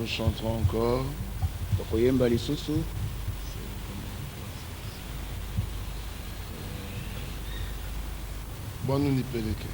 Nous chanterons encore. Okuyimba lisusu. Bon, nous n'y peleke.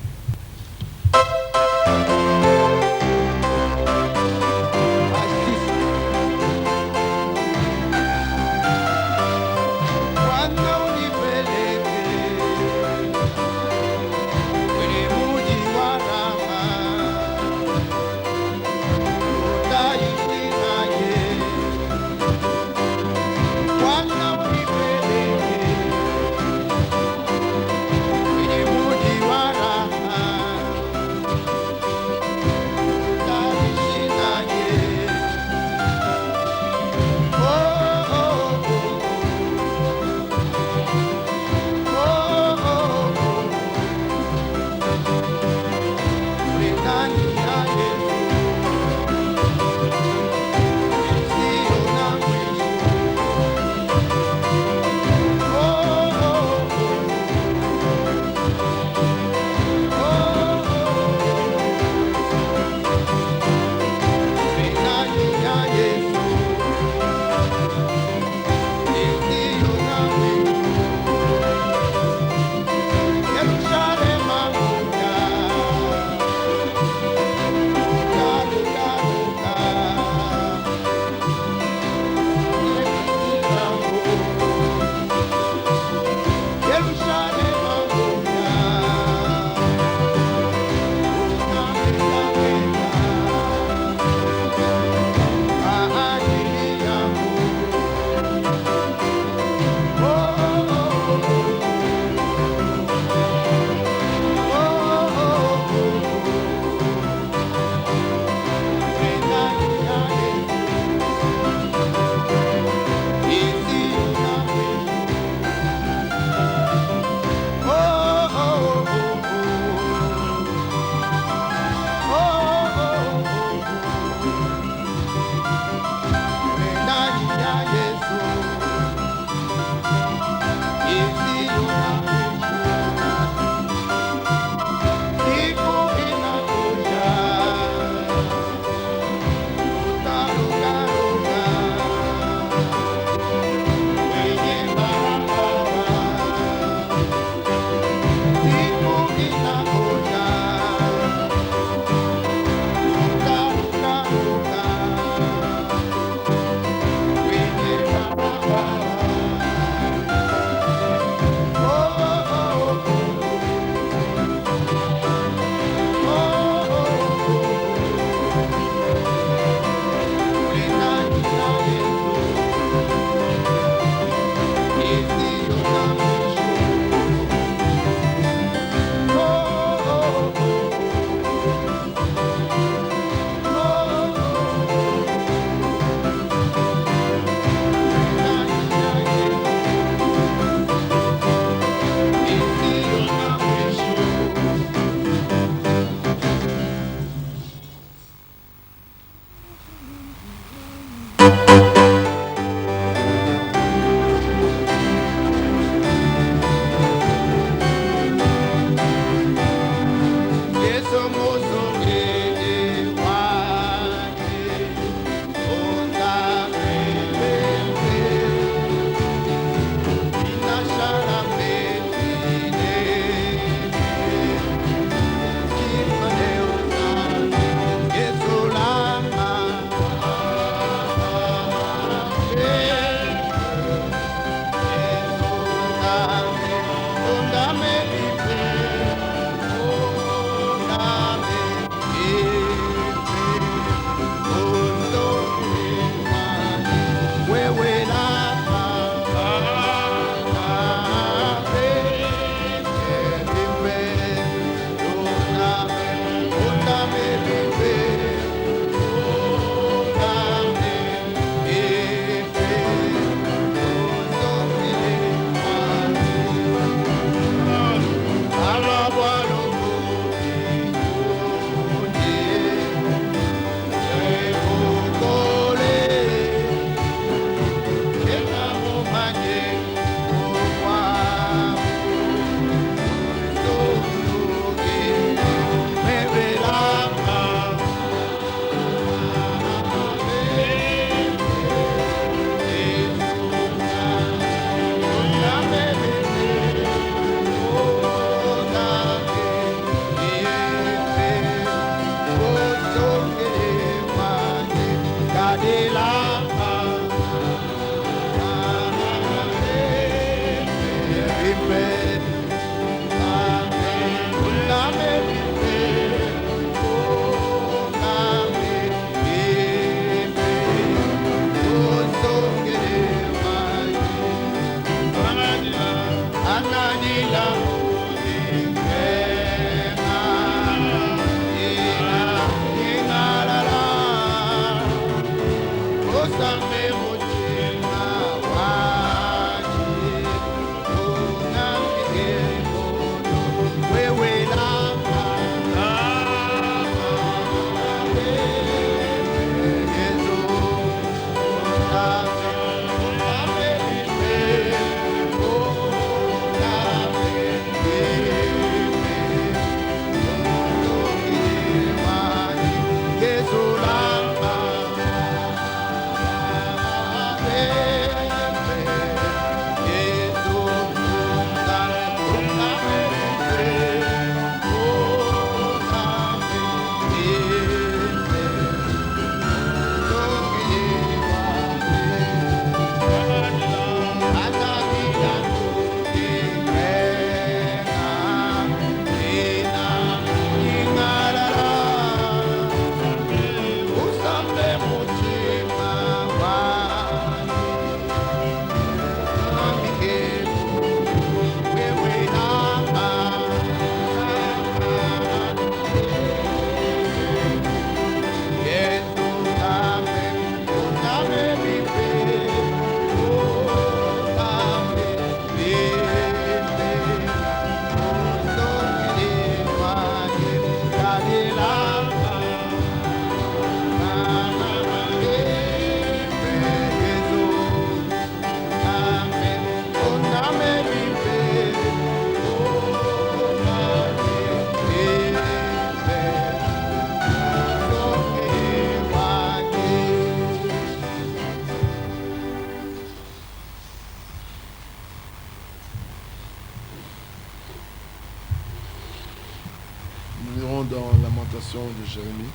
lamentation de Jérémie.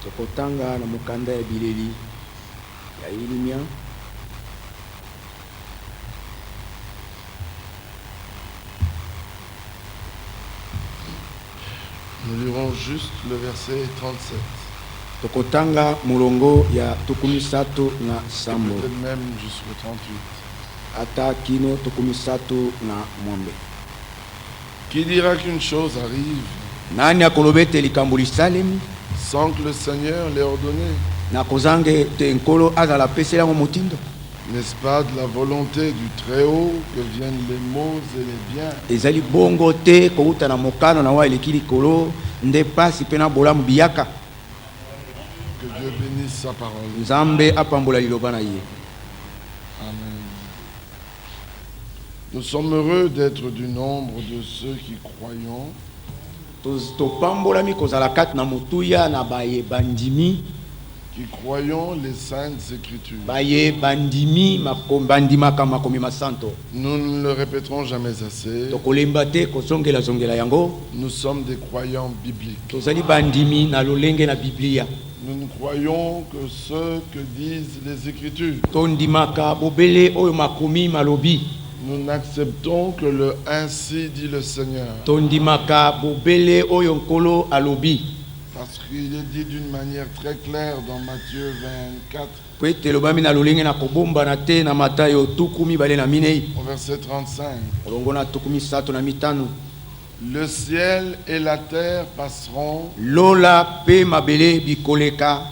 tokotanga na mokanda ya bileli ya Ilimia. Nous lirons juste le verset 37. Tokotanga mulongo ya tukumisatu na sambo Peut-être même jusqu'au 38. ata kino tukumisatu na mwambe. Qui dira qu'une chose arrive Nani akolobete likambo lisalemi sans que le Seigneur l'ait ordonné? na kozange te nkolo azala pesela ngo motindo? N'est-ce pas de la volonté du Très-Haut que viennent les maux et les biens? Ezali bongo te kouta na mokano na wa eleki likolo nde pasi pe na bolamu biyaka. Que Dieu bénisse sa parole. Nzambe apambola liloba na ye. Amen. Nous sommes heureux d'être du nombre de ceux qui croyons Topambolami kozala kati na motuya na baye bandimi les saintes écritures. baye bandimi bandimaka makomi masanto. Nous ne le répéterons jamais assez. Tokolemba te kozongela zongela yango. Nous sommes des croyants bibliques. Tozali bandimi na lolenge na Biblia. Nous ne croyons que ce que disent les Écritures. Tondimaka bobele oyo makomi malobi. Nous n'acceptons que le ainsi dit le Seigneur. Tondimaka bobele oyo nkolo alobi. Parce qu'il est dit d'une manière très claire dans Matthieu 24, Kwete lobami na lolenge na kobomba na te na Matayo tukumi bale na minei. au verset 35. Olongo na tukumi sato na mitano. Le ciel et la terre passeront, Lola pe mabele bikoleka.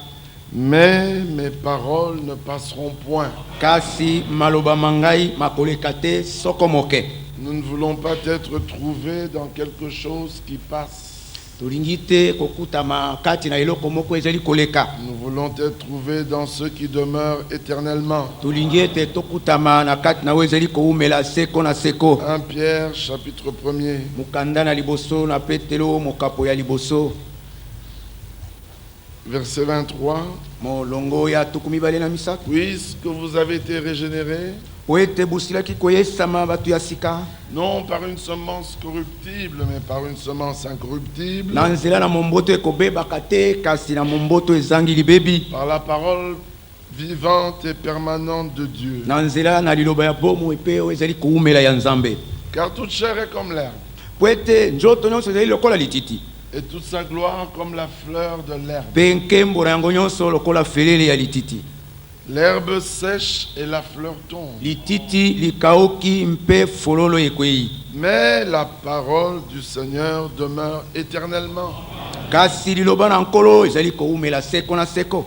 mais mes paroles ne passeront point. Kasi maloba mangai makoleka te soko moke. Nous ne voulons pas être trouvés dans quelque chose qui passe. Tolingi te kokutama kati na eloko moko ezali koleka. Nous voulons être trouvés dans ceux qui demeurent éternellement. Tolingi te tokutama na kati na ezali koumela seko na seko. 1 Pierre chapitre 1er, Mukanda na liboso na Petelo mokapo ya liboso. verset 23. Molongo ya tukumi bale na misato. Puisque vous avez été régénérés, Oete busilaki koyesama batu ya sika. non par une semence corruptible, mais par une semence incorruptible, Na nzela na momboto ekobebaka te kasi na momboto ezangi libebi. par la parole vivante et permanente de Dieu. Na nzela na liloba ya bomo epe oyo ezali koumela ya Nzambe. Car toute chair est comme l'herbe, Po ete nzoto nyonso ezali lokola lititi. et toute sa gloire comme la fleur de l'herbe. Mpe nkembo na yango nyonso lokola felele ya lititi. L'herbe sèche et la fleur tombe, Lititi likauki mpe fololo ekwei. mais la parole du Seigneur demeure éternellement. Kasi liloba na nkolo ezali koumela seko na seko.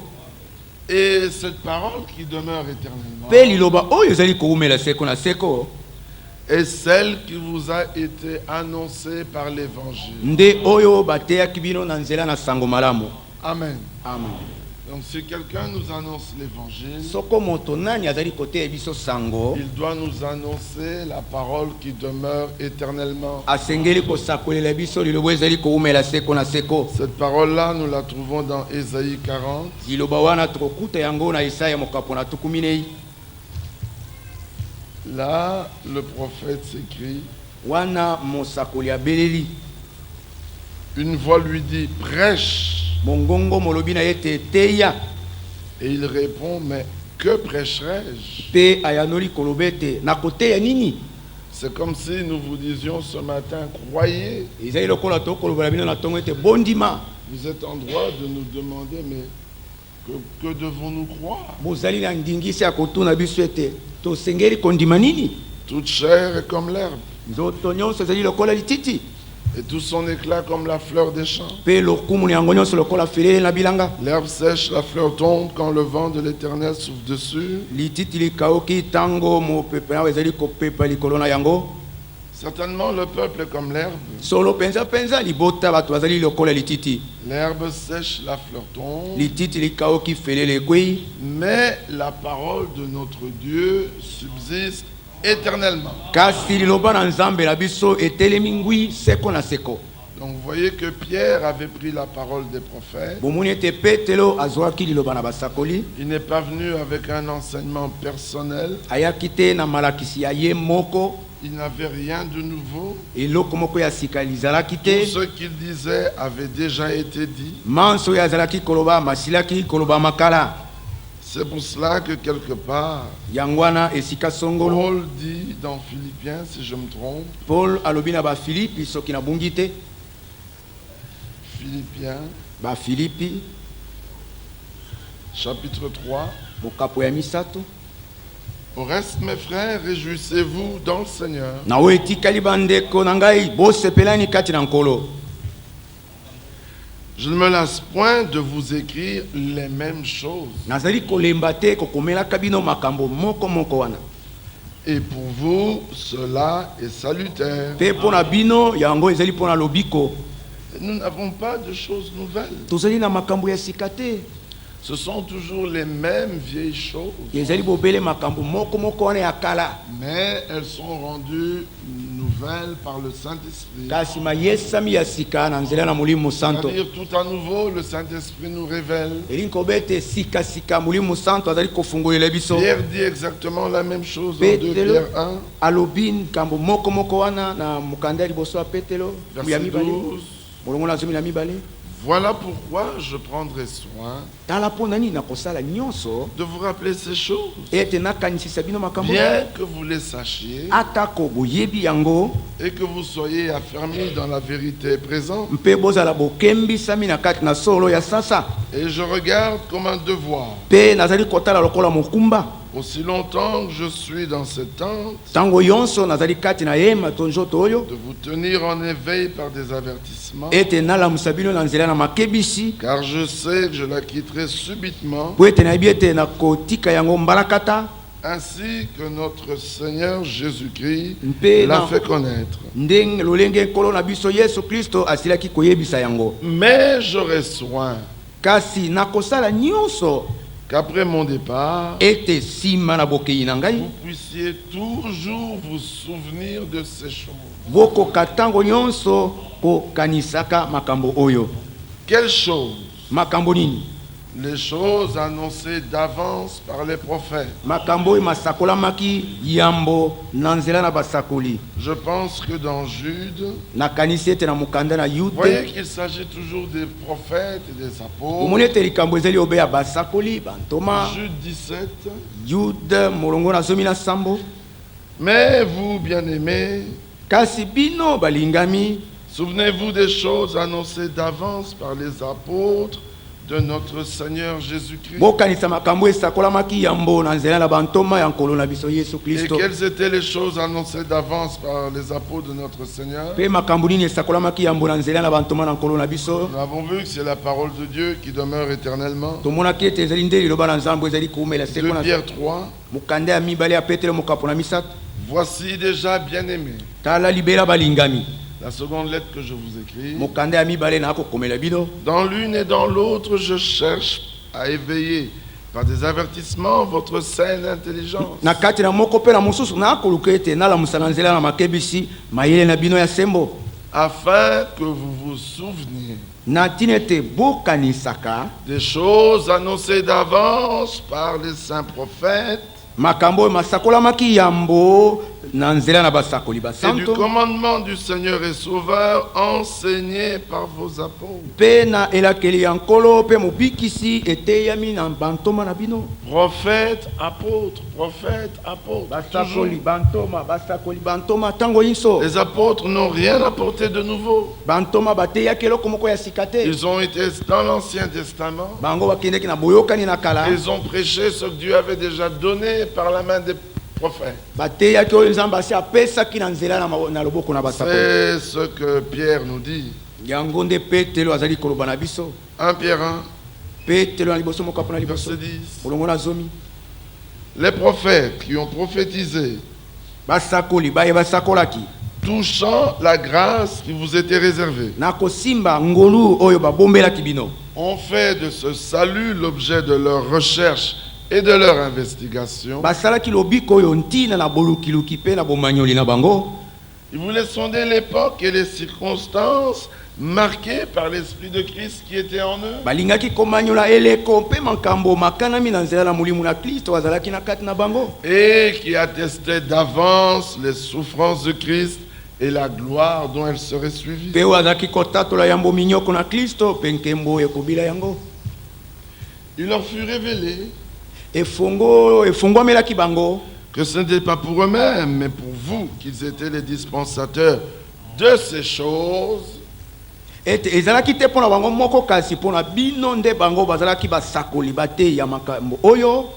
Et cette parole qui demeure éternellement Mpe liloba oyo ezali koumela seko na seko est celle qui vous a été annoncée par l'Évangile. nde oyo bateyaki bino na nzela na sango malamu. Amen. Amen. Donc si quelqu'un nous annonce l'Évangile, Soko moto nani azali koteya biso sango il doit nous annoncer la parole qui demeure éternellement. asengeli kosakolela biso liloba ezali koumela seko na seko. Cette parole-là, nous la trouvons dans Ésaïe 40. Liloba wana tokokuta yango na Isaya mokapo na tukumi nei. Là, le prophète s'écrit, Wana mosakoli abeleli. une voix lui dit, prêche. Mongongo molobi na yete teya. Et il répond, mais que prêcherai-je? Pe ayanoli kolobete na koteya nini? C'est comme si nous vous disions ce matin, croyez. Ezali lokola to kolobola bino na tongo ete bondima. Vous êtes en droit de nous demander, mais que devons-nous croire? Bozali na ndingisi ya kotuna biso ete tosengeli kondima nini? Toute chair est comme l'herbe, Nzoto nyonso ezali lokola lititi. et tout son éclat comme la fleur des champs. Pe lokumu na yango nyonso lokola felele na bilanga. L'herbe sèche, la fleur tombe quand le vent de l'Éternel souffle dessus. Lititi likauki tango mopepe na ezali kopepa likolo na yango. Certainement, le peuple est comme l'herbe. Solo penza penza libota bato bazali lokola lititi. L'herbe sèche, la fleur tombe. Lititi likauki felele ekwei. Mais la parole de notre Dieu subsiste éternellement. Kasi liloba na Nzambe na biso etelemi ngwi seko na seko. Donc vous voyez que Pierre avait pris la parole des prophètes. Bomoni ete Petelo azwaki liloba na basakoli. Il n'est pas venu avec un enseignement personnel, Ayaki te na malakisi ya ye moko. il n'avait rien de nouveau. eloko moko ya sika lizalaki Tout te. ce qu'il disait avait déjà été dit. Manso oyo azalaki koloba masilaki koloba makala. C'est pour cela que quelque part, Yango wana esika songolo Paul dit dans Philippiens, si je me trompe, Paul alobi na bafilipi soki nabungi te, Philippiens, bafilipi chapitre 3, mokapo ya misato. au reste mes frères, réjouissez-vous dans le Seigneur. Na oyo etikali bandeko na ngai bosepelani kati na nkolo. Je ne me lasse point de vous écrire les mêmes choses. Nazali kolemba te kokomelaka bino makambo moko moko wana. Et pour vous, cela est salutaire. Pe mpona bino yango ezali mpona lobiko. Nous n'avons pas de choses nouvelles. Tozali na makambo ya sika te. Ce sont toujours les mêmes vieilles choses, Ezali bobele makambo moko moko wana ya kala. mais elles sont rendues nouvelles par le Saint-Esprit. Kasi mayesami ya sika na nzela na molimo santo. C'est-à-dire tout à nouveau, le Saint-Esprit nous révèle. Elingi kobete sika sika molimo santo azali kofungolela biso. Pierre dit exactement la même chose en 2 Petelo Pierre 1, alobi nkambo moko moko wana na mokanda ya liboso ya Petelo ya verset mibale. 12. Molongo na zomi na mibale. Voilà pourquoi je prendrai soin Tala mpo nani nakosala nyonso de vous rappeler ces choses, ete nakanisisa bino makambo bien que vous les sachiez atako boyebi yango et que vous soyez affermis dans la vérité présente. mpe bozala bokembisami na kati na solo ya sasa. Et je regarde comme un devoir, Mpe nazali kotala lokola mokumba aussi longtemps que je suis dans cette tente, ntango yonso nazali kati na yema to nzoto oyo de vous tenir en éveil par des avertissements, ete nalamusa bino na nzela na makebisi car je sais que je la quitterai subitement, po ete nayebi ete nakotika yango mbalakata ainsi que notre Seigneur Jésus-Christ Mpe l'a na- fait connaître. ndenge lolenge nkolo na biso yesu kristo asilaki koyebisa yango. Mais j'aurai soin Kasi nakosala nyonso qu'après mon départ, ete nsima na bokei na ngai vous puissiez toujours vous souvenir de ces choses. bokoka ntango nyonso kokanisaka makambo oyo. Quelles choses? Makambo nini? Les choses annoncées d'avance par les prophètes. Makambo oyo masakolamaki yambo na nzela na basakoli. Je pense que dans Jude, Nakanisi ete na mokanda na vous voyez yude qu'il s'agit toujours des prophètes et des apôtres. omoni ete likambo ezali obe ya basakoli bantoma Jude 17. yude molongo na zomi na sambo. Mais vous, bien-aimés, Kasi bino balingami souvenez-vous des choses annoncées d'avance par les apôtres de notre Seigneur Jésus-Christ. bokanisa makambo esakolamaki yambo na nzela na bantoma ya nkolo na biso yesu Et kristo. quelles étaient les choses annoncées d'avance par les apôtres de notre Seigneur? Mpe makambo nini esakolamaki yambo na nzela na bantoma na nkolo na biso. Nous avons vu que c'est la parole de Dieu qui demeure éternellement. Tomonaki ete ezali nde liloba na nzambo ezali koumela 2 seko na Pierre 3. mokanda ya mibale ya petelo mokapo na misato. Voici déjà bien-aimés. Tala libela balingami La seconde lettre que je vous écris. mokanda ya mibale na kokomela bino. Dans l'une et dans l'autre, je cherche à éveiller par des avertissements votre saine intelligence. Na kati na moko mpe na mosusu nakoluka ete nalamusa na nzela na makebisi mayele na bino ya sembo Afin que vous vous souveniez na ntina ete bokanisaka des choses annoncées d'avance par les saints prophètes makambo oyo masakolamaki yambo na nzela na basakoli et du basanto commandement du Seigneur et Sauveur enseigné par vos apôtres. mpe na elakeli ya nkolo mpe mobikisi eteyami na bantoma na bino. Prophètes, apôtres, prophètes, apôtres. Basakoli Toujours. bantoma basakoli bantoma ntango nyonso Les apôtres n'ont rien apporté de nouveau. bantoma bateyaki eloko moko ya sika te. Ils ont été dans l'Ancien Testament. Bango bakendeki na boyokani na kala Ils ont prêché ce que Dieu avait déjà donné par la main des prophètes. bateyaki oyo nzambe asi apesaki na nzela na loboko na basakoli. C'est ce que Pierre nous dit. Yango nde petelo azali koloba na biso. 1 Pierre 1, Petelo na liboso mokapo na liboso verset 10. molongo na zomi. Les prophètes qui ont prophétisé Basakoli baye basakolaki touchant la grâce qui vous était réservée na kosimba ngolu oyo babombelaki bino ont fait de ce salut l'objet de leur recherche et de leur investigation. basalaki lobiko oyo ntina na bolukiluki mpe na bomanyoli na bango. Ils voulaient sonder l'époque et les circonstances marqués par l'Esprit de Christ qui était en eux. balingaki komanyola eleko mpe makambo makanami na nzela na molimo na Kristo azalaki na kati na bango, Et qui attestaient d'avance les souffrances de Christ et la gloire dont elles seraient suivies. mpe oyo azalaki kotatola yambo minyoko na Kristo mpe nkembo ekobila yango. Il leur fut révélé efungwamelaki bango que ce n'était pas pour eux-mêmes, mais pour vous qu'ils étaient les dispensateurs de ces choses, ete ezalaki te mpo na bango moko, kasi mpo na bino nde bango bazalaki basakoli bateyi ya makambo oyo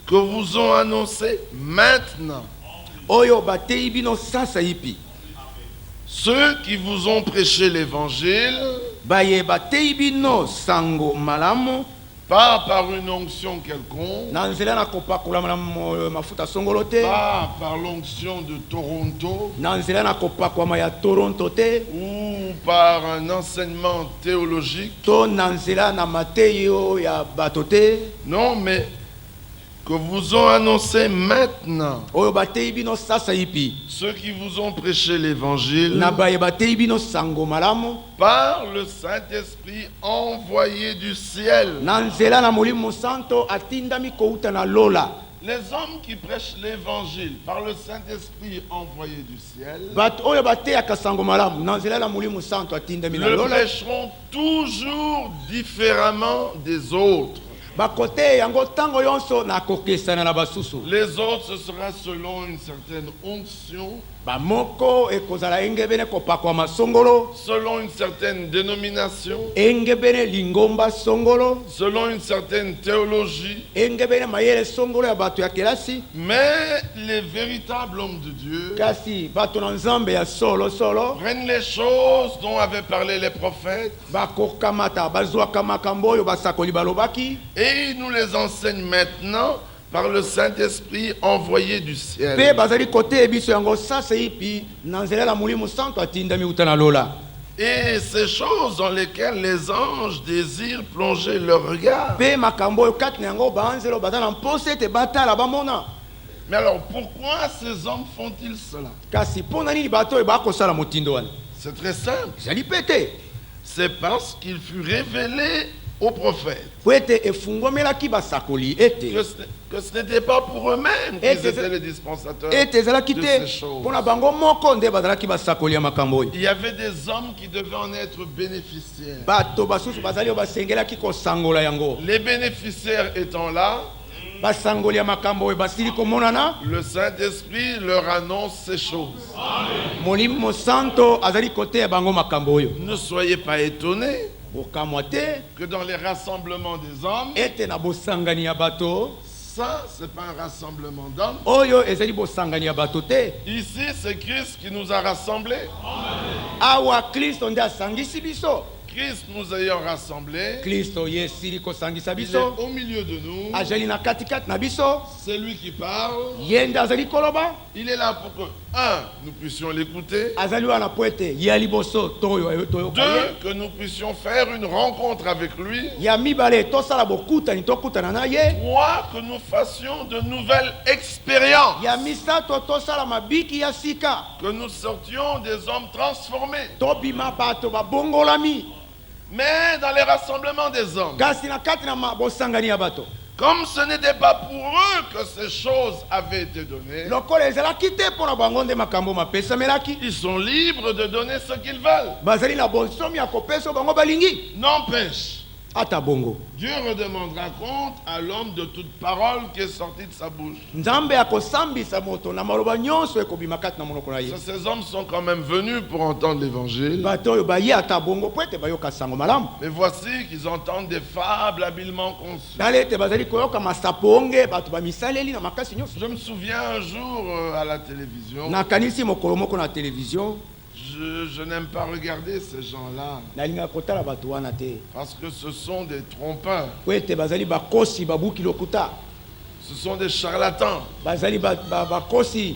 que vous ont annoncé maintenant oyo bateyi bino sasa ipi. ceux qui vous ont prêché l'évangile, baye bateyi bino sango malamu pas par une onction quelconque, na nzela na kopakolama na mafuta songolo te, pas par l'onction de Toronto na nzela na kopakwama ya Toronto te, ou par un enseignement théologique, to na nzela na mateyi oyo ya bato te, non, mais que vous ont annoncé maintenant oyo bateyi bino sasa ipi. ceux qui vous ont prêché l'évangile Na baye bateyi bino sango malamu par le Saint-Esprit envoyé du ciel. na nzela na molimo santo atindami kouta na lola. Les hommes qui prêchent l'évangile par le Saint-Esprit envoyé du ciel bato oyo bateyaka sango malamu na nzela na molimo santo atindami na le lola, prêcheront toujours différemment des autres. bakote yango ntango yonso na kokesana na basusu. Les autres, ce sera selon une certaine onction, Bamoko ekozala engebene kopakwama songolo, selon une certaine dénomination, engebene lingomba songolo, selon une certaine théologie. engebene mayele songolo ya bato ya kelasi. Mais les véritables hommes de Dieu Kasi bato na nzambe ya solo solo prennent les choses dont avaient parlé les prophètes bakokamata bazwaka makambo oyo basakoli balobaki et ils nous les enseignent maintenant par le Saint-Esprit envoyé du ciel. mpe bazali kote biso yango sasa ipi na nzela na molimo santo atindami uta na lola. Et ces choses dans lesquelles les anges désirent plonger leur regard. Mpe makambo oyo kati na yango banzelo baza na mposa ete batala bamona. Mais alors pourquoi ces hommes font-ils cela? Kasi mpo na nini bato oyo bakosala motindo wana? C'est très simple. Ezali pete C'est parce qu'il fut révélé aux prophètes po ete efungwamelaki basakoli ete que ce n'était pas pour eux-mêmes qu'ils étaient les dispensateurs ete ezalaki de te ces choses. mpo na bango moko nde bazalaki basakoli ya makambo oyo. Il y avait des hommes qui devaient en être bénéficiaires. Bato basusu bazali oyo basengelaki kosangola yango. Les bénéficiaires étant là, Basangoli ya makambo oyo basili komonana, le Saint-Esprit leur annonce ces choses. molimo santo azali kote ya bango makambo oyo. Ne soyez pas étonnés Bokamwa te que dans les rassemblements des hommes, ete na bosangani ya bato ça, c'est pas un rassemblement d'hommes. oyo ezali bosangani ya bato te. Ici, c'est Christ qui nous a rassemblés. Awa Kristo nde asangisi biso. Christ nous ayant rassemblés, Kristo ye sili kosangisa il est biso, au milieu de nous. azali na katikati na biso, C'est lui qui parle. ye nde azali koloba, Il est là pour que, un, nous puissions l'écouter. azali wana po ete ye ya liboso toyoka Deux, ye. que nous puissions faire une rencontre avec lui. Ya mibale tosala bokutani tokutana na ye. Trois, que nous fassions de nouvelles expériences. Ya misato tosala mabiki ya sika, Que nous sortions des hommes transformés. tobima bato babongolami. Mais dans les rassemblements des hommes, Kasi na kati na bosangani ya bato, comme ce n'était pas pour eux que ces choses avaient été données, lokola ezalaki te mpo na bango nde makambo mapesamelaki, ils sont libres de donner ce qu'ils veulent. bazali na bonsomi ya kopesa oyo bango balingi. N'empêche, Ata bongo Dieu redemandera compte à l'homme de toute parole qui est sortie de sa bouche. nzambe akosambisa moto na maloba nyonso ekobima kati na monoko na ye. Ces hommes sont quand même venus pour entendre l'évangile. Bato oyo baye ata bongo po ete bayoka sango malamu. Mais voici qu'ils entendent des fables habilement conçues. Tala ete bazali koyoka masaponge bato bamisaleli na makasi nyonso. Je me souviens un jour à la télévision, Nakanisi mokolo moko na télévision, je n'aime pas regarder ces gens-là nalingaka kotala bato wana te parce que ce sont des trompeurs, po ete bazali bakosi babuki lokuta, ce sont des charlatans, bazali bakosi,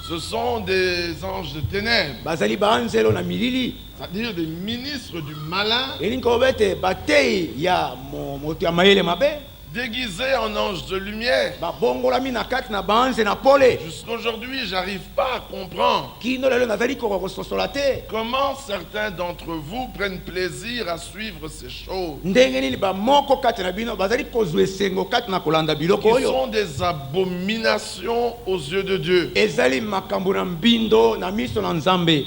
ce sont des anges de ténèbres, bazali baanzelo na milili. c'est-à-dire des ministres du malin Elingi koyoba ete bateyi ya moto ya mayele mabe déguisés en anges de lumière. babongolami na kati na banze na pole Jusqu'aujourd'hui, j'arrive pas à comprendre kino lelo nazali kokososola te comment certains d'entre vous prennent plaisir à suivre ces choses ndenge nini bamoko kati na bino bazali kozwa esengo kati na kolanda qui biloko oyo sont des abominations aux yeux de Dieu. ezali makambo na mbindo na miso na nzambe.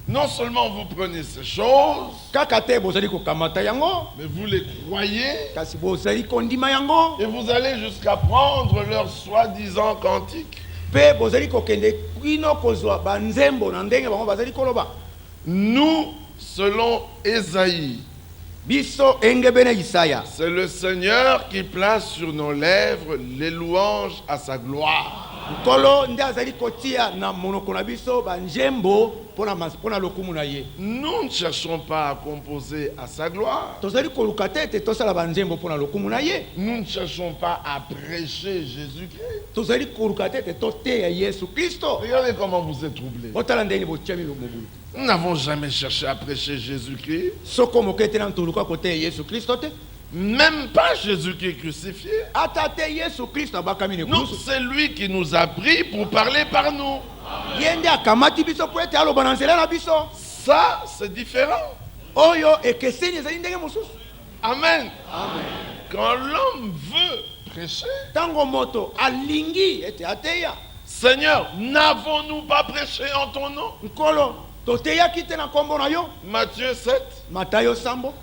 Non seulement vous prenez ces choses, kaka te bozali kokamata yango mais vous les croyez kasi bozali kondima yango et vous allez jusqu'à prendre leurs soi-disant cantiques. mpe bozali kokende kino kozwa banzembo na ndenge bango bazali koloba. Nous, selon Ésaïe, biso engebene Isaya c'est le Seigneur qui place sur nos lèvres les louanges à sa gloire. nkolo nde azali kotia na monoko na biso banzembo mpona lokumu na ye. Nous ne cherchons pas à composer à sa gloire. tozali koluka te ete tosala banzembo mpona lokumu na ye. Nous ne cherchons pas à prêcher Jésus-Christ. tozali koluka te ete toteya yesu kristo. Regardez comment vous êtes troublés. botala ndenge botiami mobulu Nous n'avons jamais cherché à prêcher Jésus-Christ. soko moke ete na toluka koteya yesu kristo te. Même pas Jésus-Christ crucifié. ata te yesu kristo abakami na Non, ekulusu. c'est lui qui nous a pris pour parler par nous. ye nde akamati biso mpo ete aloba na nzela na biso. Ça, c'est différent. oyo ekeseni ezali ndenge mosusu. Amen. Quand l'homme veut prêcher, ntango moto alingi ete ateya Seigneur, n'avons-nous pas prêché en ton nom? nkolo toteyaki te na nkombo na yo. Matthieu 7, matayo sambo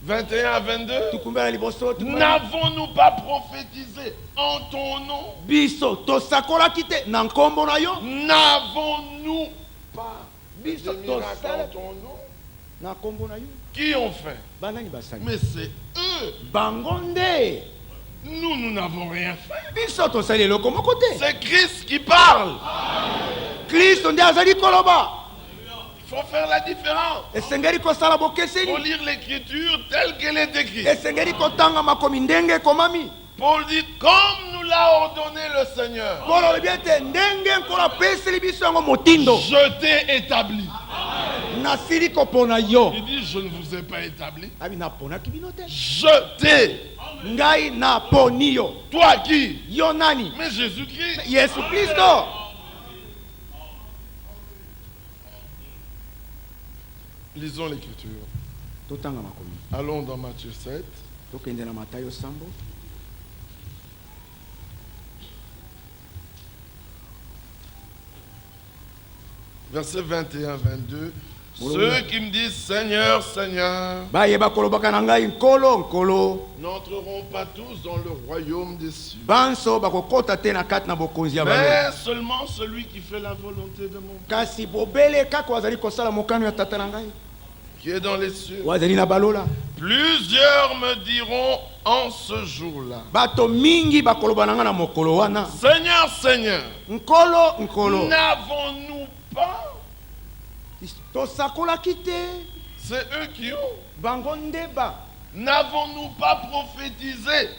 21 à 22. tukumbela liboso N'avons-nous pas prophétisé en ton nom? biso tosakolaki te na nkombo na yo. N'avons-nous pas biso des miracles tosala en ton nom? na nkombo na yo. Qui ont fait? banani basali Mais c'est eux. bango nde Nous n'avons rien fait. biso tosali eloko moko te. C'est Christ qui parle. kristo nde azali koloba. Il faut faire la différence. esengeli kosala Il faut bokeseni. lire l'écriture telle qu'elle est écrite. esengeli kotanga makomi ndenge ekomami. Paul dit, comme nous l'a ordonné le Seigneur, polo olobi ete ndenge nkolo apeseli biso yango motindo je t'ai établi. nasili kopona yo. Il dit, je ne vous ai pas établi. abi naponaki bino te. Je t'ai. ngai naponi yo. Toi qui? yo nani? Mais Jésus-Christ. yesu kristo. Lisons l'écriture. totanga makomi Allons dans Matthieu 7. tokende na matayo sambo Versets 21-22. Ceux qui me disent Seigneur, Seigneur, bayeba kolobaka na ngai nkolo nkolo n'entreront pas tous dans le royaume des cieux, banso bakokota te na kati na bokonzi ya balo. mais seulement celui qui fait la volonté de mon Père kasi bobele kaka wazali kosala mokano ya tata na ngai qui est dans les cieux. wazali na balola. Plusieurs me diront en ce jour-là, bato mingi bakoloba na ngai na mokolo wana Seigneur, Seigneur, nkolo nkolo n'avons-nous pas? tosakolaki te. C'est eux qui ont. bango ndeba N'avons-nous pas prophétisé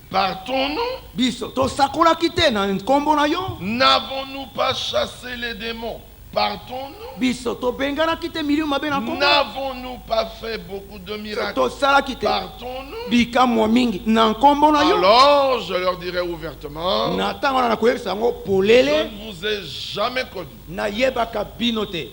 par ton nom? biso tosakolaki te na nkombo na yo. N'avons-nous pas chassé les démons par ton nom? biso tobenganaki te milimo mabe na nkombo. N'avons-nous pas fait beaucoup de miracles tosalaki te par ton nom? bikamwa mingi na nkombo na yo. Alors je leur dirai ouvertement, na ntango wana nakoyebisa yango je polele ne vous ai jamais connu. nayebaka bino te.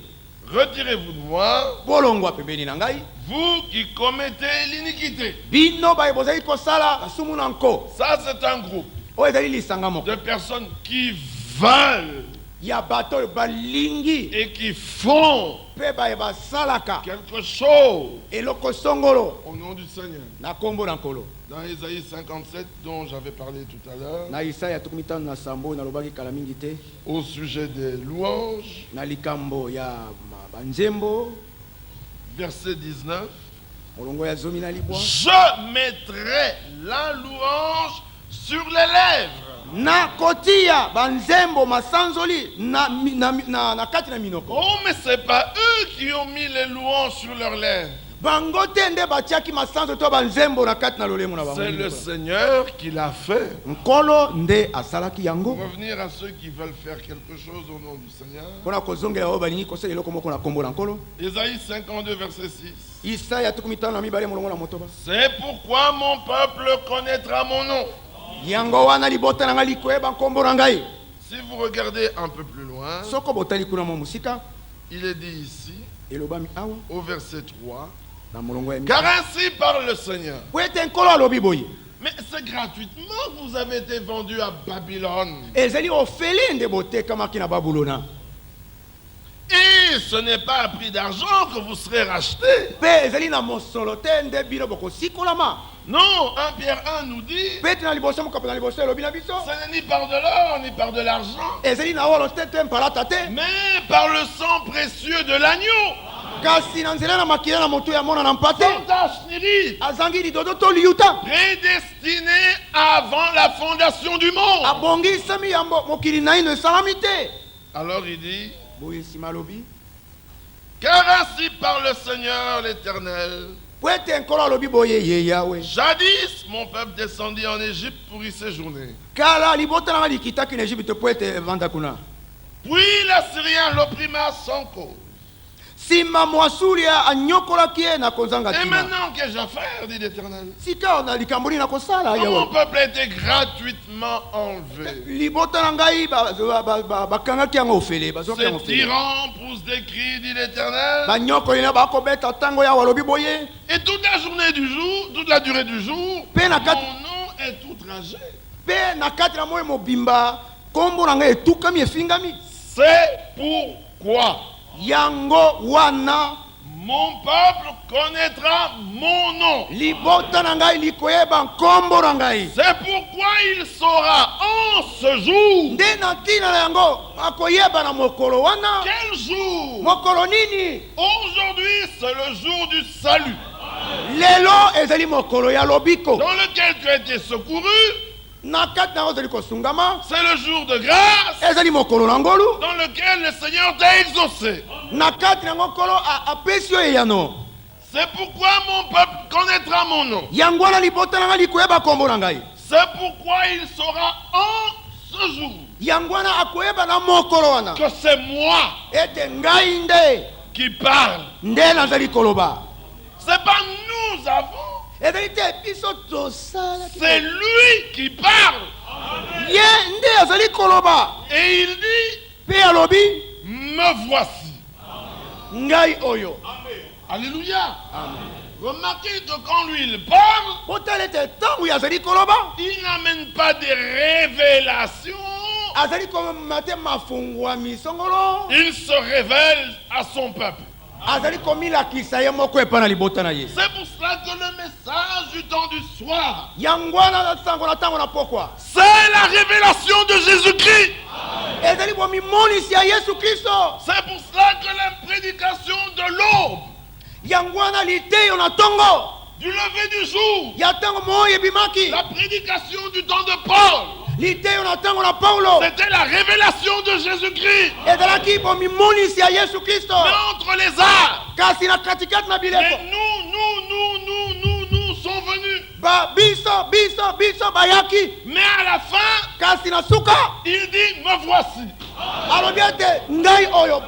Retirez-vous de moi, bolongwa pembeni na ngai vous qui commettez l'iniquité. bino baye bozali kosala basumu na nko. Ça, c'est un groupe oyo ezali lisanga moko de personnes qui veulent ya bato oyo balingi et qui font mpe baye basalaka quelque chose eloko songolo au nom du Seigneur. na nkombo na nkolo. Dans Ésaïe 57, dont j'avais parlé tout à l'heure, na isaya 53 nalobaki kala mingi te au sujet des louanges, na likambo ya banzembo verset 19, molongo ya zomi na libwa. je mettrai la louange sur les lèvres. na kotia banzembo masanzoli na kati na minoko. Oh, mais c'est pas eux qui ont mis les louanges sur leurs lèvres. bango te nde batiaki masanzo to banzembo na kati na lolemo na bango. C'est le Seigneur qui l'a fait. nkolo nde asalaki yango. Pour revenir à ceux qui veulent faire quelque chose au nom du Seigneur. mpona kozongela oyo balingi kosala eloko moko na kombo na nkolo. Ésaïe 52 verset 6. Isaya 52 molongo na motoba. C'est pourquoi mon peuple connaîtra mon nom. yango wana libota na ngai likoyeba nkombo na ngai. Si vous regardez un peu plus loin, soko botali kuna mwa mosika il est dit ici, elobami awa au verset 3, na molongo ya car ainsi parle le Seigneur. po ete nkolo alobi boye. Mais c'est gratuitement que vous avez été vendu à Babylone. ezali ofele nde botekamaki na babulona. Et ce n'est pas à prix d'argent que vous serez rachetés. mpe ezali na mosolo te nde bino bokosikolama. Non, 1 Pierre 1 nous dit, pete na liboso mokapo na liboso elobi na biso. ce n'est ni par de l'or, ni par de l'argent, ezali na olo te te mpalata te. mais par le sang précieux de l'agneau, kasi na nzela na makila na motu ya mona na mpa te. sans tache ni ride, azangi lidodo to liuta. prédestiné avant la fondation du monde. abongisami ya mokili na ino esalami te. Alors il dit, boye nsima alobi car ainsi parle le Seigneur l'Éternel. po ete nkolo alobi boye ye yawe. Jadis, mon peuple descendit en Égypte pour y séjourner. kala libota na ngai likitaki na Egypte po ete evanda kuna. Puis l'Assyrien l'opprimera sans cause. nsima mwasulia anyokolaki ye na kozanga Et tina. maintenant, qu'ai-je à faire, dit l'Éternel? sika na likambo nini na kosala Mon yawe. peuple a été gratuitement enlevé. libota na ngai bakangaki yango ofele bazwaki yango Ces ofele. tyrans poussent des cris, dit l'Éternel. banyokoli na bakobeta ntango yawe alobi boye. Et toute la journée du jour, toute la durée du jour, Pe na mon kat- nom est outragé. mpe na kati na moyo mobimba nkombo na ngai etukami efingami. C'est pourquoi yango wana mon peuple connaîtra mon nom. libota na ngai likoyeba nkombo na ngai. C'est pourquoi il saura en ce jour. nde na ntina na yango akoyeba na mokolo wana. Quel jour? mokolo nini? Aujourd'hui, c'est le jour du salut, lelo ezali mokolo ya lobiko. dans lequel tu as été secouru. na kati na yango ozali kosungama. C'est le jour de grâce, ezali mokolo na ngolu. dans lequel le Seigneur t'a exaucé. na kati na yango nkolo apesi yo eyano. C'est pourquoi mon peuple connaîtra mon nom. yango wana libota na ngai likoyeba nkombo na ngai. C'est pourquoi il saura en ce jour yango wana akoyeba na mokolo wana que c'est moi ete ngai nde qui parle. nde nazali koloba. C'est pas nous avons, ezali te biso tosalaki. c'est lui qui parle. ye nde azali koloba. Et il dit, mpe alobi me voici. ngai oyo. Alléluia. Remarquez que quand lui il parle, otala ete ntango ye azali koloba il n'amène pas des révélations. azali komema te mafungwami songolo. Il se révèle à son peuple. azali komilakisa ye moko epai na libota na ye. C'est pour cela que le message du temps du soir, yango wana sango na ntango na pokwa c'est la révélation de Jésus-Christ. ezali bomimonisi ya yesu kristo. C'est pour cela que la prédication de l'aube, yango wana liteyo na ntongo du lever du jour, ya ntango moyo ebimaki. la prédication du temps de Paul, liteyo na ntango na paulo c'était la révélation de Jésus-Christ. ezalaki bomimonisi ya yesu kristo. Mais entre les arts, kasi na katikati na mais bileko nous sont venus. biso bayaki. Mais à la fin, kasi na suka il dit, me voici. alobi ete ngai oyo.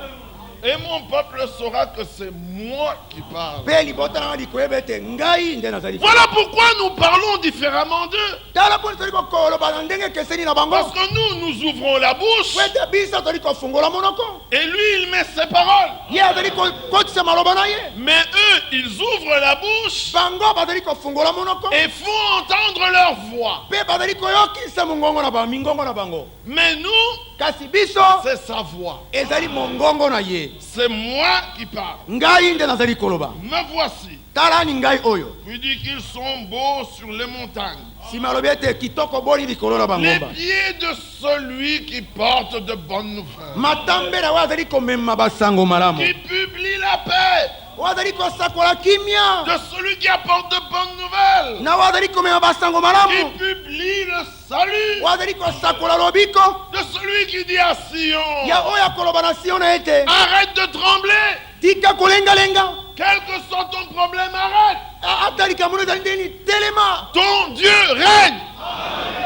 Et mon peuple saura que c'est moi qui parle. mpe libota nanga likoyeba ete ngai nde nazali. Voilà pourquoi nous parlons différemment d'eux. tala mpo tozali kokoloba na ndenge ekeseni na bango. Parce que nous ouvrons la bouche po ete biso tozali kofungola monoko. et lui, il met ses paroles. ye azali kokotisa maloba na ye. Mais eux, ils ouvrent la bouche bango bazali kofungola monoko. et font entendre leur voix. mpe bazali koyokisa mingongo na bango. Mais nous, kasi biso c'est sa voix. ezali mongongo na ye. C'est moi qui parle. ngai nde nazali koloba. Me voici. talani ngai oyo. Puis dit qu'ils sont beaux sur les montagnes. nsima alobi ete kitoko boni likolo na Les bangomba. pieds de celui qui porte de bonnes nouvelles, matambe na oyo azali komema basango malamu. qui publie la paix, oyo azali kosakola kimia. de celui qui apporte de bonnes nouvelles, na oyo azali komema basango qui malamu. publie le salut, oyo azali kosakola lobiko. de celui qui dit à Sion, ya oyo akoloba na sio na ete arrête de trembler, tika kolengalenga. Quel que soit ton problème, arrête. ata likambo ezali ndeni telema. Ton Dieu règne.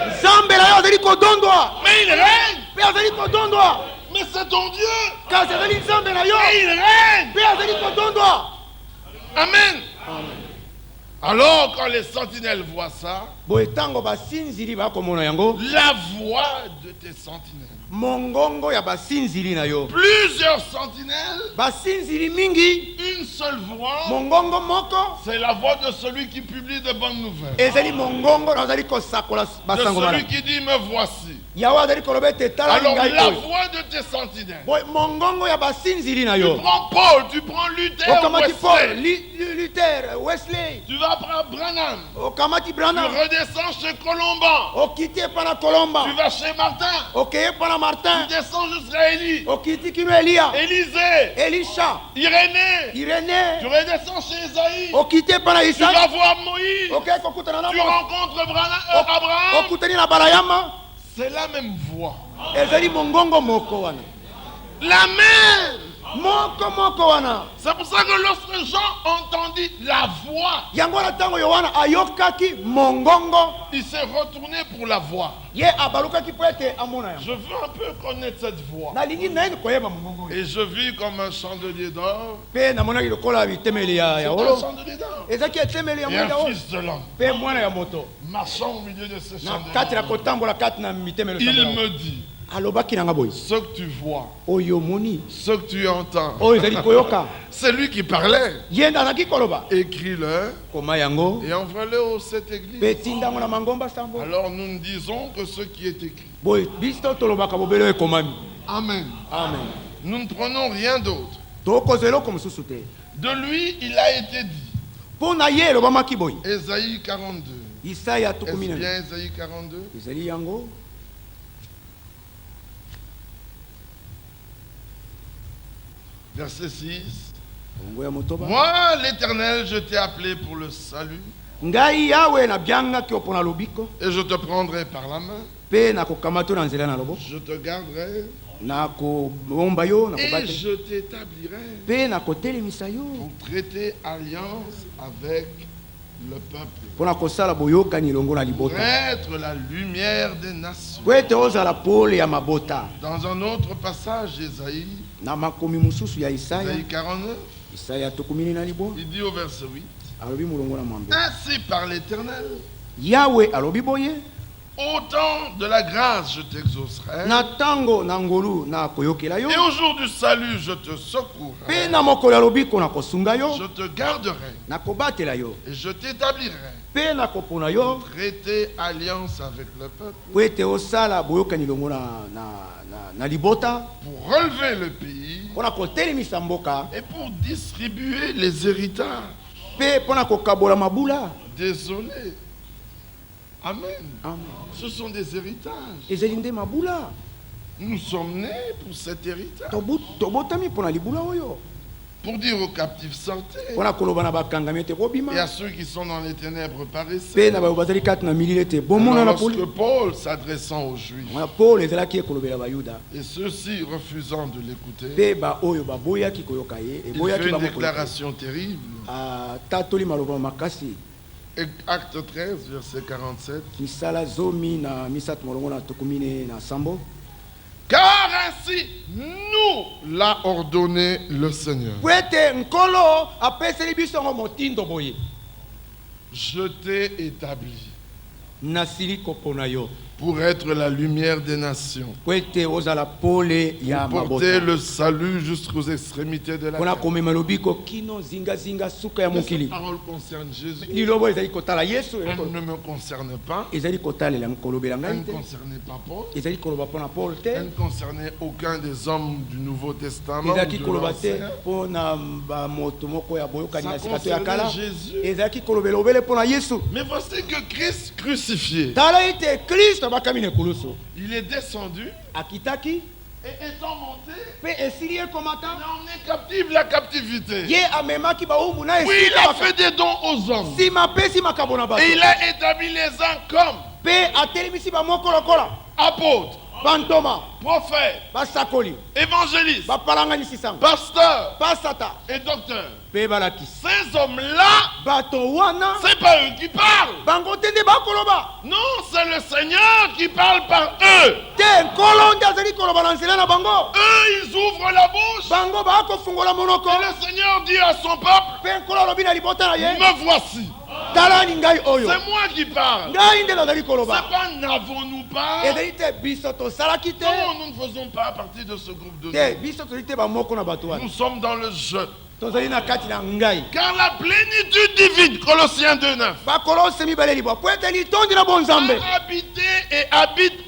Nzambe na yo azali kodondwa. Mais il règne. Mpe azali kodondwa. Mais c'est ton Dieu. Kasi azali nzambe na yo. Et il règne. Mpe azali kodondwa. Amen. Alors, quand les sentinelles voient ça, Boye tango basinzili bakomona yango. la voix de tes sentinelles. Mongongo ya basinzili na yo. Plusieurs sentinelles, Basinzili mingi. une seule voix, Mongongo moko. c'est la voix de celui qui publie de bonnes nouvelles. Ezali mongongo na azali kosakola De basango mala. celui qui dit, me voici. Yawe azali koloba ete tala Alors, ngai la oyo. voix de tes sentinelles. Boye mongongo ya basinzili na Tu yo. prends Paul, tu prends Luther, Okamati Paul, Wesley. Luther, Wesley. Tu vas prendre Branham. Okamati Tu Branham. redescends chez Colomban. Okiti pana Colomba. Tu vas chez Martin. Okeye pana Martin. Tu descends jusqu'à Élie. Okiti kino Elia. Élisée. Elisha. Irénée. Tu Irene. redescends chez Isaïe. Okite pana Tu Isaac. vas voir Moïse. Okeye kokutana na Tu Moïse. rencontres Abraham. Okutani na Balayama. C'est la même voix. Ezali mongongo moko wana. La même. Moko wana. C'est pour ça que lorsque Jean entendit la voix, Yango na tango Yohana ayokaki mongongo. il s'est retourné pour la voix. Ye abalukaki po ete amona yango. Je veux un peu connaître cette voix. Nalingi nayebi koyeba mongongo. Et je vis comme un chandelier d'or. Pe namonaki lokola bitemeli ya C'est un olo. chandelier d'or. Ezaki etemeli ya Et mwinda un olo. fils de l'homme Pe mwana ya moto. marchant au milieu de ce Na kati na chandelier. kotambola kati na mitemelo Il sambola. me dit, Alobaki nanga boy. ce que tu vois, Oyo moni. ce que tu entends, Oyo ezali koyoka. c'est lui qui parlait. Yenda azaki koloba. Écris-le Koma yango. et envoie-le au cette Pe église. tindango na mangomba sambo. Alors nous ne disons que ce qui est écrit. Boy, bisto tolobaka bobelo ekomami. Amen. Amen. Nous ne prenons rien d'autre. Tokozelo comme susute. De lui, il a été dit. Pona ye lobamaki boy. Ésaïe 42. Isaya Est-ce tukumina. bien Ésaïe 42? Ezali yango. Verset 6. Bongo ya motoba. Moi, l'Éternel, je t'ai appelé pour le salut Ngai yawe na biangaki opona lobiko. et je te prendrai par la main. Pe na kokamato na nzela na loboko. Je te garderai Na kobomba yo na et kobate. je t'établirai Pe na kotelemisa yo. pour traiter alliance avec le peuple. Pona kosala boyokani longo na Pour libota. être la lumière des nations. Po ete ozala pole ya mabota. Dans un autre passage, Ésaïe, Na makomi mususu ya Isaya. Ésaïe 49, Isaya tukumini na libo. il dit au verset 8, Alobi mulongo na mwambe. ainsi par l'Éternel, Yawe alobi boye. autant de la grâce je t'exaucerai, Na tango na ngolu na koyokela yo. et au jour du salut je te secourrai, Pe na mokolo ya lobiko na kosunga yo. je te garderai Na kobatela yo. et je t'établirai, Pe na kopona yo. traiter alliance avec le peuple, Po ete osala boyokani longo na libota. pour relever le pays Pona kotelemisa mboka. et pour distribuer les héritages. Pe pona kokabola mabula. Désolé. Amen. Amen. Ce sont des héritages. Ezeli nde mabula. Nous sommes nés pour cet héritage. Tobotami pona libula oyo. Pour dire aux captifs sortez Pona koloba na bakangami ete kobima. et à ceux qui sont dans les ténèbres Pe paraissez. na bayo bazali kati na milili ete bomona Alors, na poli. lorsque Paul s'adressant aux Juifs Wana Paul ezalaki ekolobela bayuda. et ceux-ci refusant de l'écouter, Pe ba oyo baboyaki koyoka ye. il Eboyaki fait une bamoko. déclaration terrible. Tatoli maloba makasi. Et Acte 13, verset 47. Misala zomi na misatu molongo na tokumine na sambo. Car ainsi nous l'a ordonné le Seigneur. Po ete nkolo apeseli biso ngo motindo boye. Je t'ai établi Nasili kopona yo. pour être la lumière des nations, Po ete ozala pole ya pour porter mabota. le salut jusqu'aux extrémités de la Pona terre. komema lobiko kino zinga zinga suka ya Mais cette mokili. parole concerne Jésus. Lilobo ezali kotala Yesu. Elle ne me concerne pas. Ezali kotalela kolobela Elle ngai ne te. concernait pas Paul. Ezali koloba pona Paul te. Elle ne concernait aucun des hommes du Nouveau Testament. Ou Ezalaki de koloba te l'Ancien. pona bamoto moko ya boyokani Ça na sika to ya kala. concernait Jésus. Ezalaki kolobela obele pona Yesu. Mais voici que Christ crucifié, Tala ete Kristo bakami na ekulusu. il est descendu Akitaki et étant monté, pe esili il ekomata. a emmené captive la captivité. Ye amemaki baumu na Oui, esili il a fait des dons aux hommes. sima pesi makambo na bato. Et il a établi les uns comme Pe atelemisi bamoko lokola apôtres, bantoma prophètes, basakoli évangélistes, bapalanganisi sango pasteurs basata et docteurs. mpe balakisi Ces hommes-là, bato wana c'est pas eux qui parlent. bango te nde bakoloba Non, c'est le Seigneur qui parle par eux. te nkolo nde azali koloba na nzela na bango Eux, ils ouvrent la bouche. bango bakofungola monoko Et le Seigneur dit à son peuple, mpe nkolo alobi na libota na ye me voici. talani ngai oyo C'est moi qui parle. ngai nde nazali C'est koloba pas n'avons-nous pas. ezali te biso tosalaki te Non, nous ne faisons pas partie de ce groupe de te nous. biso tozali te bamoko na bato wana Nous sommes dans le jeu. tozali na kati na ngai Car la plénitude divine, Colossiens 2:9, bakolose mibale libwa po ete litondi na bonzambe a habité et habite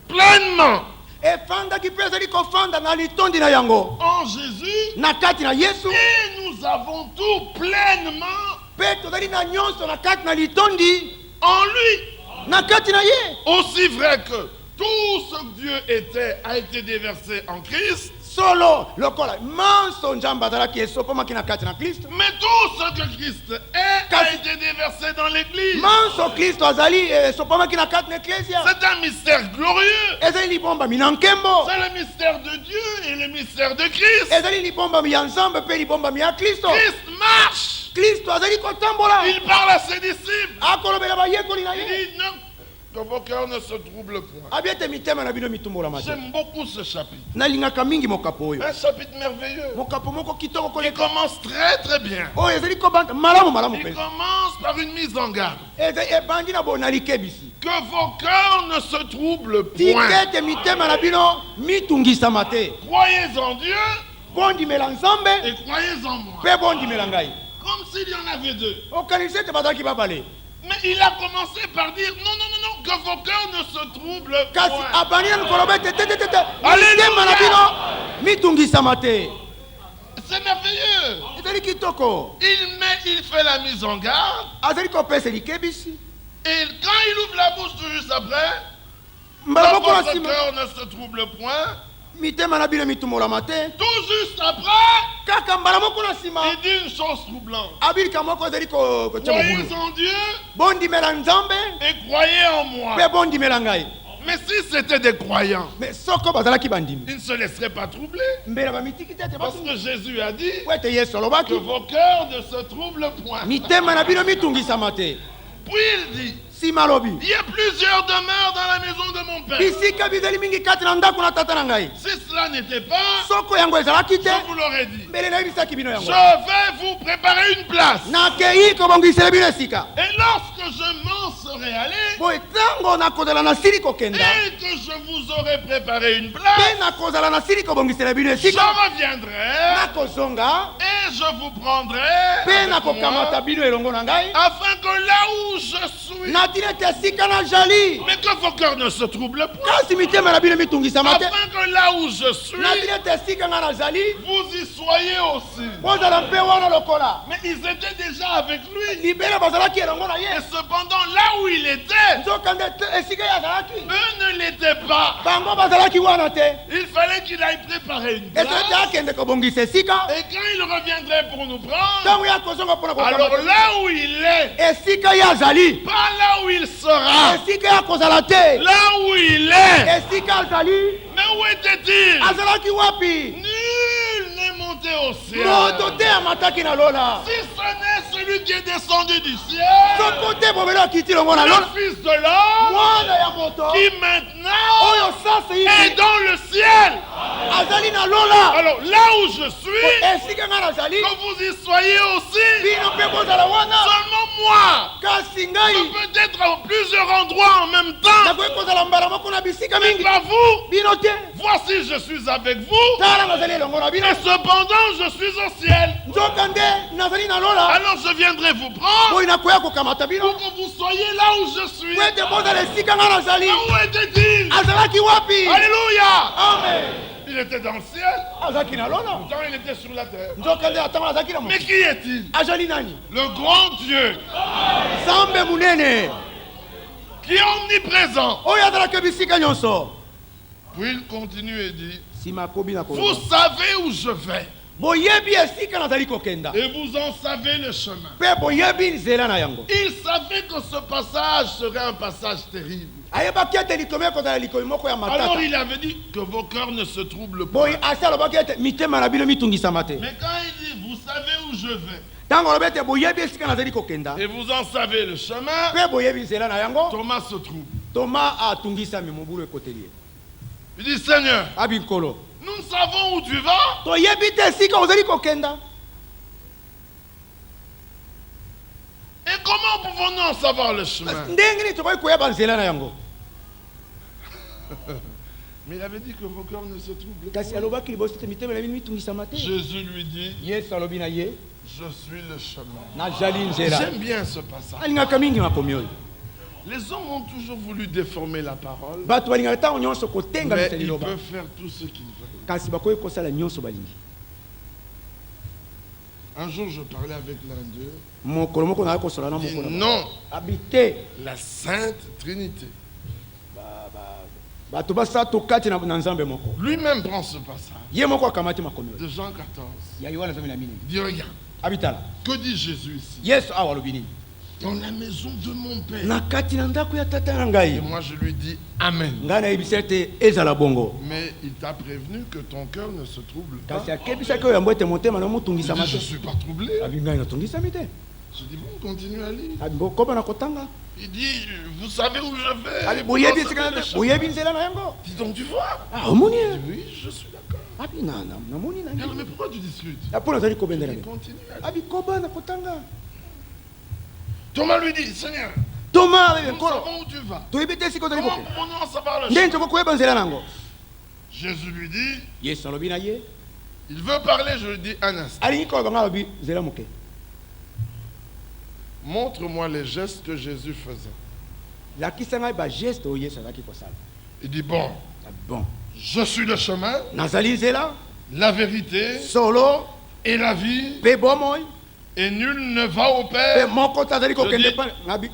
pleinement efandaki mpe ezali kofanda na litondi na yango en Jésus. na kati na yesu Et nous avons tout pleinement mpe tozali na nyonso na kati na litondi en lui. na kati na ye Aussi vrai que tout ce que Dieu était a été déversé en Christ, solo lokola manso nzambe azalaki esopamaki na kati na kristo mais tout ce que Christ est a Kasi- été déversé dans l'Église. manso kristo azali esopamaki na kati na eklesia C'est un mystère glorieux. ezali libombami na nkembo C'est le mystère de Dieu et le mystère de Christ. ezali libombami ya nzambe mpe libombami ya kristo Christ marche. kristo azali kotambola Il parle à ses disciples. akolobela bayekoli na Il ye dit non, que vos cœurs ne se troublent point. abi ete mitema na bino mitumbolama te J'aime beaucoup ce chapitre. nalingaka mingi mokapo oyo Un chapitre merveilleux. mokapo moko kitoko Il koleka commence très très bien. oyo ezali kobanda malamu malamu Il mpenza commence par une mise en garde. ebandi na bona likebisi Que vos cœurs ne se troublent tika point. ete mitema na bino mitungisama te Croyez en Dieu bondimela nzambe et croyez en moi. mpe bondimela ngai Comme s'il y en avait deux. okanisi ete bazalaki babale Mais il a commencé par dire non, non, non, non, que vos cœurs ne se troublent kasi point. abandi na mikoloba ete tetetete Alléluia! mitema na bino mitungisama te C'est merveilleux. ezali kitoko Il fait la mise en garde. azali kopesa likebisi Et quand il ouvre la bouche tout juste après, mbala que moko na votre nsima cœur ne se trouble point. mitema na bino mitumolama te Tout juste après, kaka mbala moko na nsima il dit une chose troublante. abilika moko ezali kotia Croyez mobulu en Dieu bondimela nzambe et croyez en moi. mpe bondimela ngai Mais si c'était des croyants, me soko bazalaki bandimi ils ne se laisseraient pas troubler. mbela bamitiki te ete Parce batungi que Jésus a dit po ete yesu que alobaki vos cœurs ne se troublent point. mitema na bino mitungisama te Puis il dit, nsima alobi il y a plusieurs demeures dans la maison de mon Père. bisika bizali mingi kati na ndako na tata na ngai Si cela n'était pas, soko yango ezalaki te je vous l'aurais dit. mbele nayebisaki bino Je yango vais vous préparer une place. nakei kobongisela bino esika Et lorsque je m'en serai allé boye ntango nakozala nasili kokenda et que je vous aurai préparé une mpe place, nakozala nasili kobongisela bino je esika reviendrai nakozonga et je vous prendrai mpe avec nakokamata moi, bino elongo na ngai afin que là où je suis, natina ete esika nazali mais que vos cœurs ne se troublent point, kasi mitema na bino mitungisama te afin que là où je suis, natina ete esika ngai nazali vous y soyez aussi. bozala mpe wana lokola Mais ils étaient déjà avec lui. libela bazalaki elongo na Et ye cependant, là où il était, nzokande esika ye azalaki eux ne l'étaient pas. bango bazalaki wana te Il fallait qu'il aille préparer une eto ete place. akende kobongisa esika Et quand il reviendrait pour nous prendre, ntango ye akozonga mpona alors kokamata là où il est, esika ye azali pas là où il sera, esika ye akozala te là où il est. esika azali Mais où était-il? azalaki wapi Nul n'est monté au ciel. moto te amataki na lola Si ce n'est celui qui est descendu du ciel, soko te bobelo akiti longo na le lola Fils de l'homme, mwana ya moto qui maintenant oyo sasa est hivi dans le ciel. azali na lola Alors là où je suis, esika ngai nazali que vous y soyez aussi, bino mpe bozala wana seulement moi. kasi Je ngai peux être à plusieurs endroits en même temps, nakoki kozala mbala moko na bisika mais mingi pas vous. bino te Voici, je suis avec vous, tala nazali elongo na bino et cependant, je suis au ciel. nzoka nde nazali na lola Alors je viendrai vous prendre boyi nakoya kokamata bino pour que vous soyez là où je suis. po ete bozala esika ngai nazali Mais où était-il? azalaki wapi Alléluia! amen Il était dans le ciel, azalaki na lola quand il était sur la terre. nzoka nde atango azalaki na Mais moto qui est-il? azali nani Le grand Dieu, nzambe munene qui est omniprésent. oyo azalaki bisika nyonso Puis il continue et dit, nsima akobi na vous koloba savez où je vais. boyebi esika nazali kokenda Et vous en savez le chemin. mpe boyebi nzela na yango. Il savait que ce passage serait un passage terrible. ayebaki ete likolo ekozala likolo moko ya Alors matata. il avait dit que vos cœurs ne se troublent boye pas. asi alobaki ete mitema na bino mitungisama te. Mais quand il dit, vous savez où je vais, ntango olobi ete boyebi esika nazali kokenda et vous en savez le chemin, mpe boyebi nzela na yango, Thomas se trouble. toma atungisami mobulu ekoteli ye. Il dit, Seigneur, abi nkolo, nous savons où tu vas. toyebi te esika ozali kokenda. Et comment pouvons-nous en savoir le chemin? ndenge nini tokoki koyeba nzela na yango? Mais il avait dit que vos cœurs ne se troublent kasi pas. alobaki liboso te mitema na bino mitungisama te. Jésus lui dit, yesu alobi na ye, je suis le chemin. nazali nzela. J'aime bien ce passage. alingaka mingi makomi oyo. Les hommes ont toujours voulu déformer la parole, bato balingaka ntango nyonso kotenga mais misa ils liloba, peuvent faire tout ce qu'ils veulent. kasi bakoki kosala nyonso balingi. Un jour, je parlais avec l'un d'eux. mokolo moko naye kosola na Il dit, mokolo non, abi te la Sainte Trinité. bato basala tokati na nzambe moko. Lui-même prend ce passage ye moko akamati makomi oyo de Jean 14. ya yohana 14. Il dit, regarde, abi tala que dit Jésus ici? yesu awa alobi nini? Dans la maison de mon Père. na kati na ndako ya tata na Et ngai. moi, je lui dis, Amen. ngai nayebisa ete ezala bongo, Mais il t'a prévenu que ton cœur ne se trouble pas. kasi akebisaki oyo yango ete motema na Il motungisama dit, je te. ne suis pas troublé. abi ngai natungisami te. Je dis, bon, continue à lire. abi bokoba na kotanga. Il dit, vous savez où je vais. abi Vous boyebi en esika savez le na chemin. boyebi nzela na yango. Dis donc, tu vois. ah omoni Je ye. dis, oui, je suis d'accord. abi namoni na Alors, mais pourquoi tu discutes? apo nazali kobendela Il be. continue à lire. abi koba na kotanga. Thomas lui dit, Seigneur, toma bebe nous nkolo, savons où tu vas. toyebi te esika ozali Comment kokenda, pouvons-nous en savoir le ndenge chemin? tokoki koyeba nzela na yango? Jésus lui dit, yesu alobi na ye, il veut parler, je lui dis, un instant. alingi koloba ngai alobi nzela moke. Montre-moi les gestes que Jésus faisait. lakisa ngai bageste oyo yesu azalaki kosala. Il dit, bon, abi bon, je suis le chemin, nazali nzela, la vérité solo et la vie, mpe bomoi, et nul ne va au mpe Père. moko te azali Je kokende dis- pa ngabi.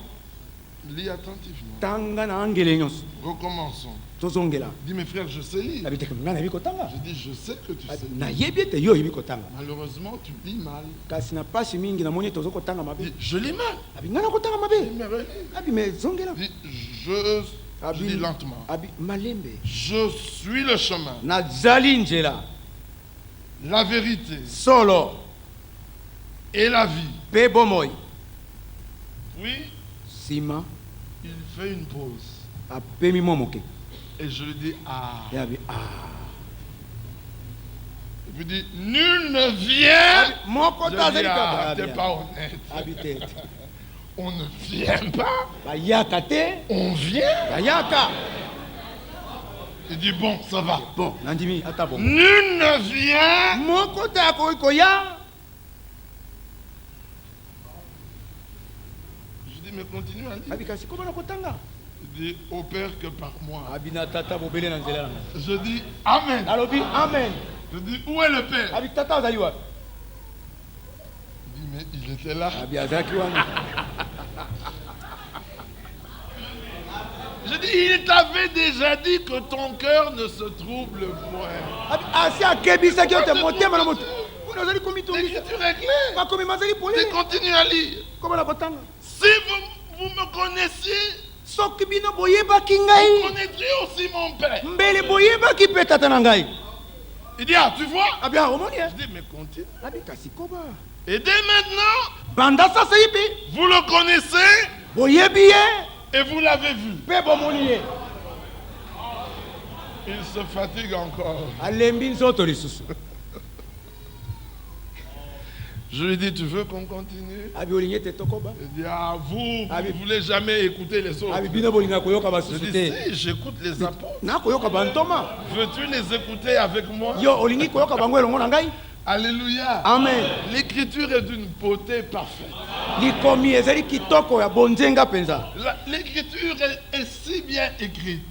Lis attentivement. tanga na angele nyonso Recommençons. tozongela. Il dit, mes frères, je sais lire. abi te ngai nayebi kotanga. Je dis, je sais que tu sais lire. nayebi ete yo oyebi kotanga, Malheureusement, tu lis mal. kasi na pasi mingi namoni ete ozokotanga Il mabe. dit, je lis mal. abi ngai nakotanga Il mabe. dit, mais relis. abi me zongela. Il dit, je dis lentement. abi malembe, Je suis le chemin, nazali nzela, la vérité solo et la vie. mpe bomoi. Oui, nsima il fait une pause. apemi mwa moke. Et je lui dis, ah. ye abi Il me dit, nul ne vient. moko Je te azali dis, ah, t'es kaka. pas honnête. abi te On ne vient pas, bayaka te, on vient. bayaka. Il dit, bon, ça va. bon nandimi ata bongo. Nul ne vient. moko te akoki koya. Je dis, mais continue à lire. abi kasi koba na kotanga. Il dit, au Père que par moi. abi na tata bobele na nzela na ngai. Je dis, Amen. nalobi amen. Je dis, où est le Père? abi tata azali wapi? Il dit, mais il était là. abi azalaki wana. Je dis, il t'avait déjà dit que ton cœur ne se trouble point. abi asi akebisaki ete motema na moto wana ozali komitungisa. L'écriture est claire. makomi mazali Et polele. continue à lire. koba na kotanga. Si vous me connaissiez, soki bino boyebaki vous ngai, connaîtriez aussi mon Père. mbele boyebaki mpe tata na ngai. Il dit, ah, tu vois? abi omoni ye. Je dis, mais continue. abi kasi koba Et dès maintenant, banda sasa hivi vous le connaissez boyebi ye et vous l'avez vu. mpe bomoni ye. Il se fatigue encore. alembi nzoto lisusu. Je lui dis, tu veux qu'on continue? abi olingi ete tokoba. Il dit, ah, vous Ah, ne oui. voulez jamais écouter les autres. abi bino bolinga koyoka Je basusu dis, te. si, j'écoute les apôtres. nakoyoka bantoma. Veux-tu les écouter avec moi? yo olingi koyoka bango elongo na ngai. Alléluia. amen. L'écriture est d'une beauté parfaite. likomi ezali kitoko ya bonzenga mpenza. L'écriture est si bien écrite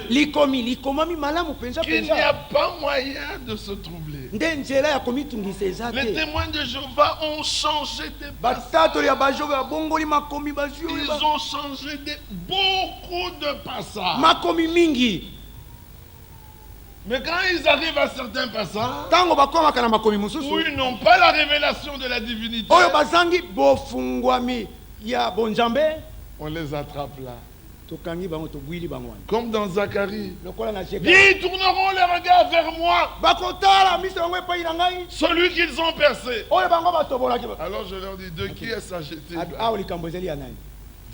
likomi likomami malamu mpenza qu'il n'y a mpenza. pas moyen de se troubler. nde nzela ya komitungisa eza Les te. témoins de Jéhovah ont changé des passages. batatoli ya bajobe babongoli makomi bazwi oyo Ils ont changé beaucoup de passages. makomi mingi. Mais quand ils arrivent à certains passages ntango bakomaka na makomi où mosusu ils n'ont pas la révélation de la divinité, oyo bazangi bofungwami ya bonzambe on les attrape là. tokangi bango tobwili bango wana Comme dans Zacharie. lokola na Zekaria. Ils tourneront les regards vers moi, bakotala miso bango epai na ngai celui qu'ils ont percé. oyo bango batobolaki Alors je leur dis, de qui s'agit-il? abi awa likambo ezali ya nani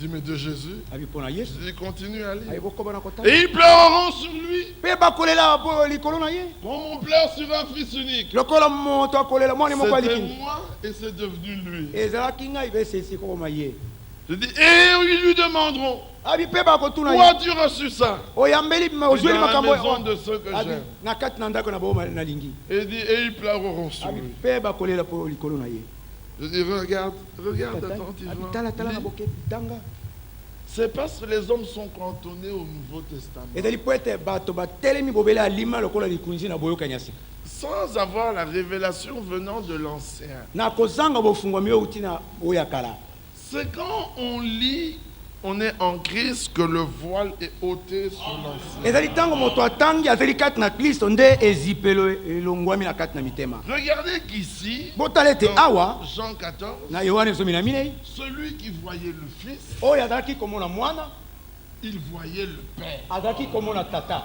Je dis, mais de Jésus. abi mpo na Je yesu dis, continue à lire. abi bokoba na kotala Et ils pleureront sur lui, mpe bakolela po likolo na ye comme on pleure sur un fils unique. lokola moto akolela mwana moko C'était alikini moi et c'est devenu lui. ezalaki ngai mpe sesi kokoma ye Je dis, et ils lui demanderont, abi mpe bakotuna où ye as-tu reçu ça? oyambeli Dans ozweli la makambo maison de ceux que abi j'aime. na kati na ndako na bao nalingi Et il dit, et ils pleureront sur abi lui. mpe bakolela po likolo na ye Je dis, regarde abi attentivement. tala tala na Lis. boke tanga C'est parce que les hommes sont cantonnés au Nouveau Testament. ezali po ete bato batelemi bobele alima lokola likunzi na boyokani ya sika Sans avoir la révélation venant de l'Ancien. na kozanga bofungwami oyo uti na oyo ya kala C'est quand on lit, on est en Christ, que le voile est ôté sur l'Ancien. ezali ntango moto atangi azali kati na kristo nde ezipelo elongwami na kati na mitema Regardez qu'ici, botala ete dans awa Jean 14, na yohane 14 celui qui voyait le Fils, oyo azalaki komona mwana il voyait le Père. azalaki komona tata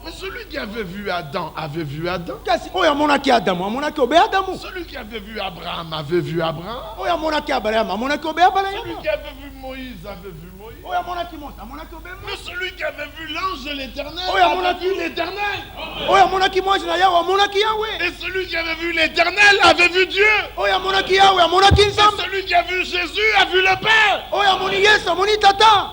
Mais celui qui avait vu Adam avait vu Adam. kasi oyo amonaki adamu amonaki obe adamu Celui qui avait vu Abraham avait vu Abraham. oyo amonaki abalayamu amonaki obe Celui abalayamu qui avait vu Moïse avait vu Moïse. oyo amonaki mose amonaki obe Mais celui qui avait vu l'ange de l'Éternel Oh, il y a mon avait avis. vu l'Éternel. oyo amonaki mwasi na yawe amonaki yawe Et celui qui avait vu l'Éternel avait vu Dieu. oyo amonaki yawe amonaki Et nzambe celui qui a vu Jésus a vu le Père. oyo amoni yesu amoni tata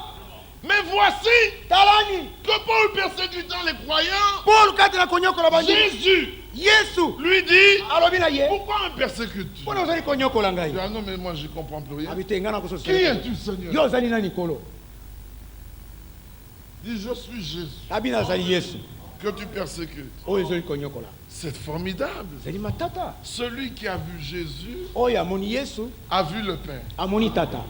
Mais voici talani que Paul persécutant les croyants, paul kati na konyokola bandimi Jésus yesu lui dit, alobi na ye pourquoi me persécutes-tu? mpona ozali konyokola Je ngai dis, ah non, mais moi je ne comprends plus rien. abi te ngai na Qui kososela es-tu, Seigneur? yo ozali nani kolo Dis, je suis Jésus abi nazali yesu que tu persécutes. oyo ezali konyokola C'est formidable. ezali matata Celui qui a vu Jésus oyo amoni yesu a vu le Père. amoni tata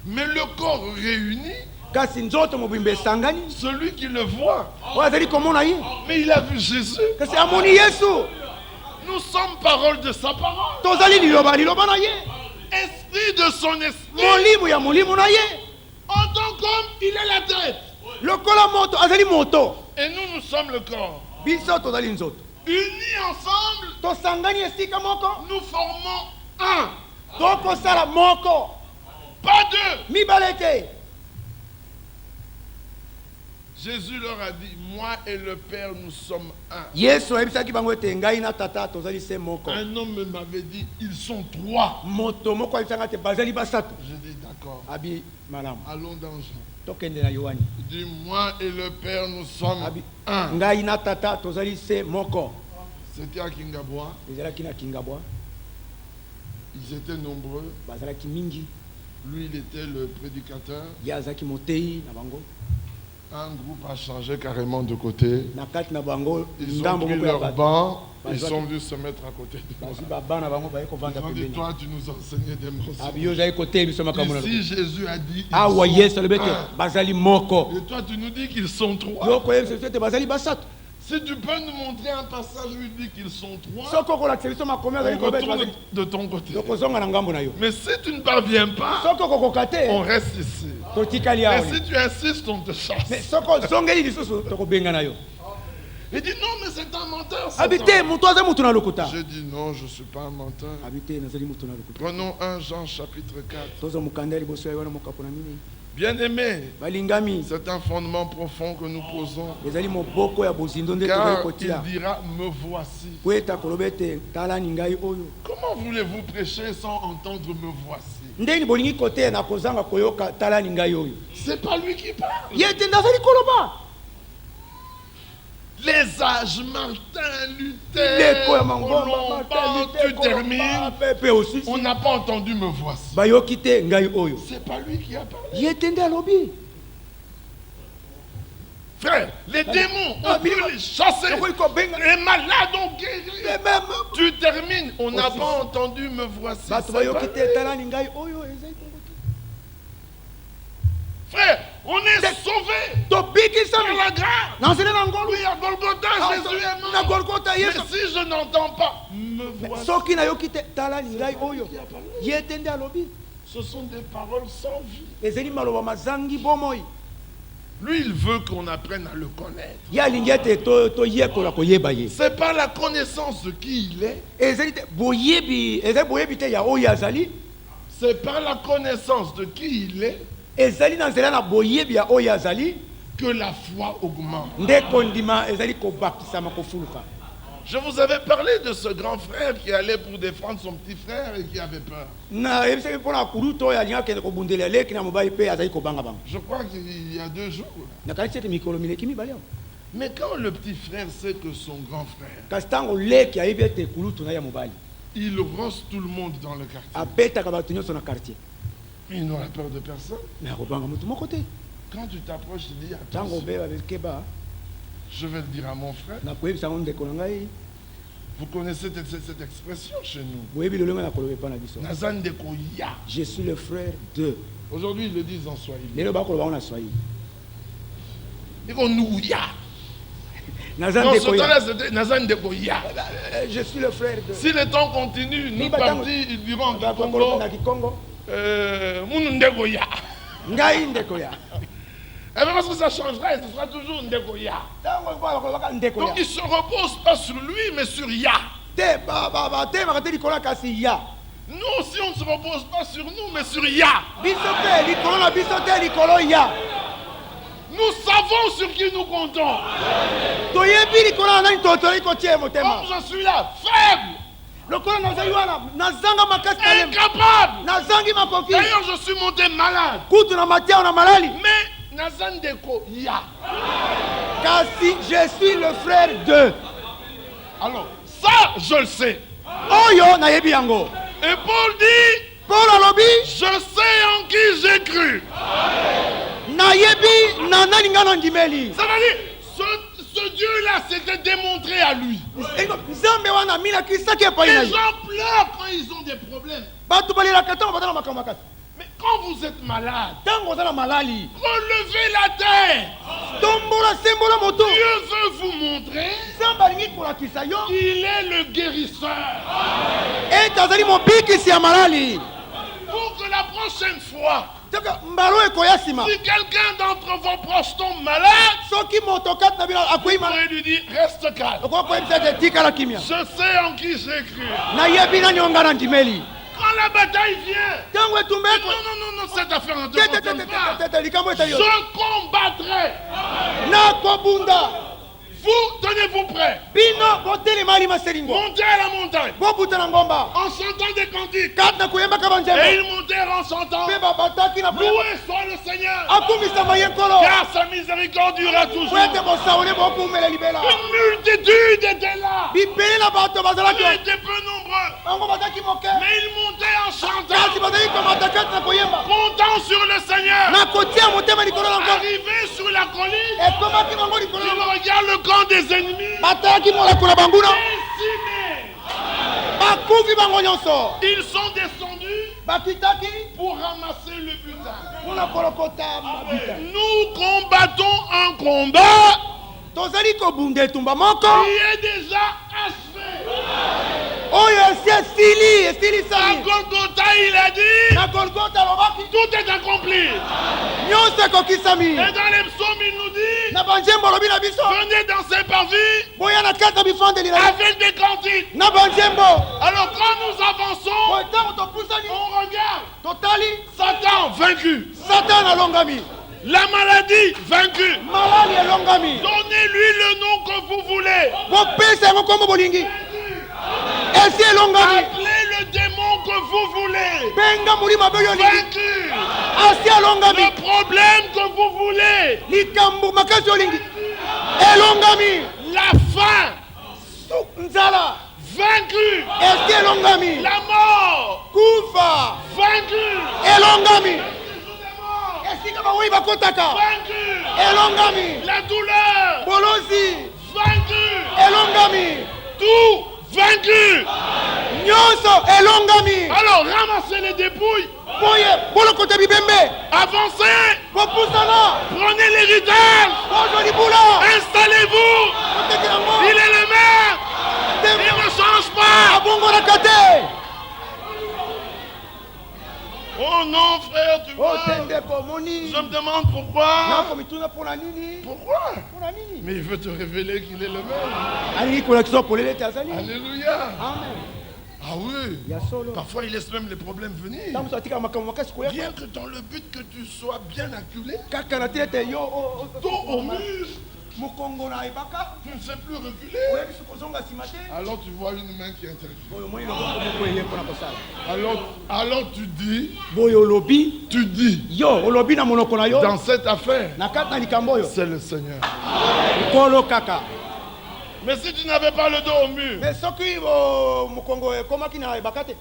Mais le corps réuni, kasi nzoto mobimba esangani celui qui le voit, oyo azali komona ye mais il a vu Jésus. kasi amoni yesu Nous sommes parole de sa parole. tozali liloba na ye Esprit de son esprit. molimo ya molimo na ye En tant qu'homme, il est la tête. lokola moto azali moto Et nous, nous sommes le corps. biso tozali nzoto Unis ensemble, tosangani esika moko nous formons un. tokosala moko Pas deux. mibale te Jésus leur a dit, moi et le Père, nous sommes un. yesu ayebisaki bango ete ngai na tata tozali se moko Un homme m'avait dit, ils sont trois. moto moko ayebisanga ete bazali basato J'ai dit, d'accord. abi malamu Allons dans Jean. tokende na yohani Il dit, moi et le Père, nous sommes abi un. ngai na tata tozali se moko C'était à Kingabois. ezalaki na kingabwa Ils étaient nombreux. bazalaki mingi Lui, il était le prédicateur. ye azalaki motei na bango Un groupe a changé carrément de côté. na kati na bango Ils ont ndambo pris moko ya leur bato banc. Ils Bazwa- sont venus se mettre à côté de moi. bazwi baba na bango baye Ils kovanda ont dit, pembeni toi, tu nous enseignais des abi yo mensonges. ozali koteya biso makambo na Ici, Jésus a dit, ils awa sont yesu alobi ete un. bazali moko Et toi, tu nous dis qu'ils sont trois. yo koyebisa biso ete bazali basato Si tu peux nous montrer un passage où il dit qu'ils sont trois, soki okolakisa biso makomi azali on kobe ete retourne bazali de ton côté. tokozonga na ngambo na yo Mais si tu ne parviens pas, soki okokoka on te reste ici. totikali Et awa si tu insistes, on te mais chasse. soki ozongeli lisusu tokobenga na yo Il dit, non, mais c'est un menteur. abi Satan. te moto aza motu na lokuta J'ai dit, non, je ne suis pas un menteur. abi te nazali motu na lokuta Prenons 1 Jean chapitre 4. toza mokanda ya liboso ya wana mokapo na minei Bien-aimés, balingami c'est un fondement profond que nous posons. ezali moboko ya bozindo nde tozali Car il kotia dira, me voici. po ete akoloba ete talani ngai oyo Comment voulez-vous prêcher sans entendre me voici? ndeni bolingi koteya na kozanga koyoka talani ngai oyo C'est pas lui qui parle. ye ete ndazali koloba Les âges, Martin Luther, leko ya mangomba Colomban, tu termines. pepe osisi On n'a pas entendu me voici. bayoki te ngai oyo C'est pas lui qui a parlé. ye ete nde alobi Frère, les démons, Ah, on peut mais- les chasser. Tokoki kobenga Les malades, on guérit. te meme Tu termines, on n'a Aussi. pas entendu me voici. bato C'est bayoki pas te lui. talani ngai oyo ezali bongo te Frère, on est sauvés. tobiki Par la grâce. Oui, à Golgotha, Jésus est mort. Mais si je n'entends pas, me voici. Ce sont des paroles sans vie. Lui, il veut qu'on apprenne à le connaître. C'est pas la connaissance de qui il est. C'est par la connaissance de qui il est que la foi augmente. Je vous avais parlé de ce grand frère qui allait pour défendre son petit frère et qui avait peur. Je crois qu'il y a 2 jours. Mais quand le petit frère sait que son grand frère, il rosse tout le monde dans le quartier. Il n'aura peur de personne. Quand tu t'approches, tu dis attention. Je vais le dire à mon frère. Vous connaissez cette expression chez nous. Nazan de Koya. Je suis le frère de. Aujourd'hui, ils le disent en Swahili. Ils vont nous ya. Dans ce temps-là, c'était Nazan de Koya. Je suis le frère de. Si le temps continue, nous partis, ils diront du Congo. Munundekoya. Ndekoya. Parce que ça changera, ce sera toujours Ndekoya. Donc il ne se repose pas sur lui, mais sur Ya. Nous aussi, on ne se repose pas sur nous, mais sur Ya. Nous savons sur qui nous comptons. Comme je suis là, faible, incapable. D'ailleurs, je suis monté malade. Mais Nazandeko Ya. Kasi je suis le frère de. Alors, ça, je le sais. Oyo na yebi yango. Et Paul dit, Paul alobi, je sais en qui j'ai cru. Na yebi na nani ngana ndimeli. Ça veut dire, ce Dieu-là s'était démontré à lui. Les gens pleurent quand ils ont des problèmes. Mais quand vous êtes malade, relevez la tête. Dieu veut vous montrer qu'il est le guérisseur. Pour que la prochaine fois, si quelqu'un d'entre vos proches tombe malade, vous pourrez lui dire, reste calme. Je sais en qui j'ai cru. Quand la bataille vient, non, cette affaire ne te concerne pas. Je combattrai. Vous, tenez-vous prêts. Montez à la montagne. En chantant des cantiques. Et ils montèrent en chantant. Loué soit le Seigneur. Car sa miséricorde durera toujours. Une multitude était là. Ils étaient peu nombreux. Mais ils montaient en chantant. Comptant sur le Seigneur. Arrivés sur la colline. Ils regardent le camp des ennemis. Ils sont descendus pour ramasser le butin. Nous combattons un combat qui est déjà achevé. À Golgotha, il a dit, tout est accompli. Et dans les psaumes, il nous dit, venez danser par vie avec des cantiques. Alors quand nous avançons, on regarde Satan vaincu, la maladie vaincue. Donnez-lui le nom que vous voulez. Appelez le démon que vous voulez. Vaincu. Le problème que vous voulez. La faim. Vaincu. La mort. Vaincu. Vaincu. La douleur. Vaincu. Tout vaincu. Alors ramassez les dépouilles. Avancez. Prenez l'héritage. Installez-vous. Il est le maire. Il ne change pas. Oh non, frère, tu vois. Je me demande pourquoi. Pourquoi? Mais il veut te révéler qu'il est le maire. Alléluia. Ah oui. Parfois il laisse même les problèmes venir. Bien que dans le but que tu sois bien acculé, dos au mur, tu ne sais plus reculer. Alors tu vois une main qui intervient. Alors tu dis, dans cette affaire, c'est le Seigneur. Mais si tu n'avais pas le dos au mur,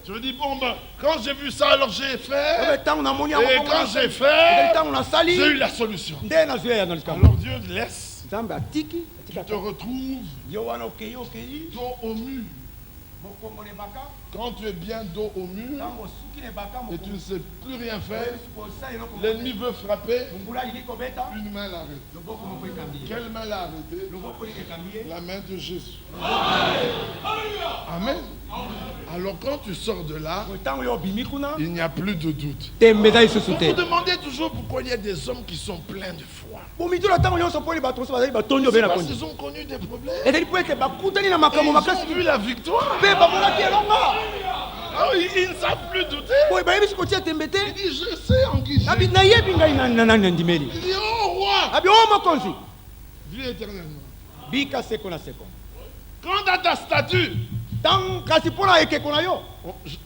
tu dis bon ben, quand j'ai vu ça alors j'ai fait, et quand j'ai fait, j'ai eu la solution. Alors Dieu laisse, tu te retrouves dos au mur. Quand tu es bien dos au mur et tu ne sais plus rien faire, l'ennemi veut frapper, une main l'arrête. Quelle main l'a arrêté? La main de Jésus. Amen. Alors quand tu sors de là, il n'y a plus de doute. Vous vous demandez toujours pourquoi il y a des hommes qui sont pleins de foi. C'est parce qu'ils ont connu des problèmes. Et ils ont vu la victoire. Ah, ils ne savent plus douter. Il dit, je sais en qui j'ai. Il dit, oh roi, vis éternellement. Quant à ta statue,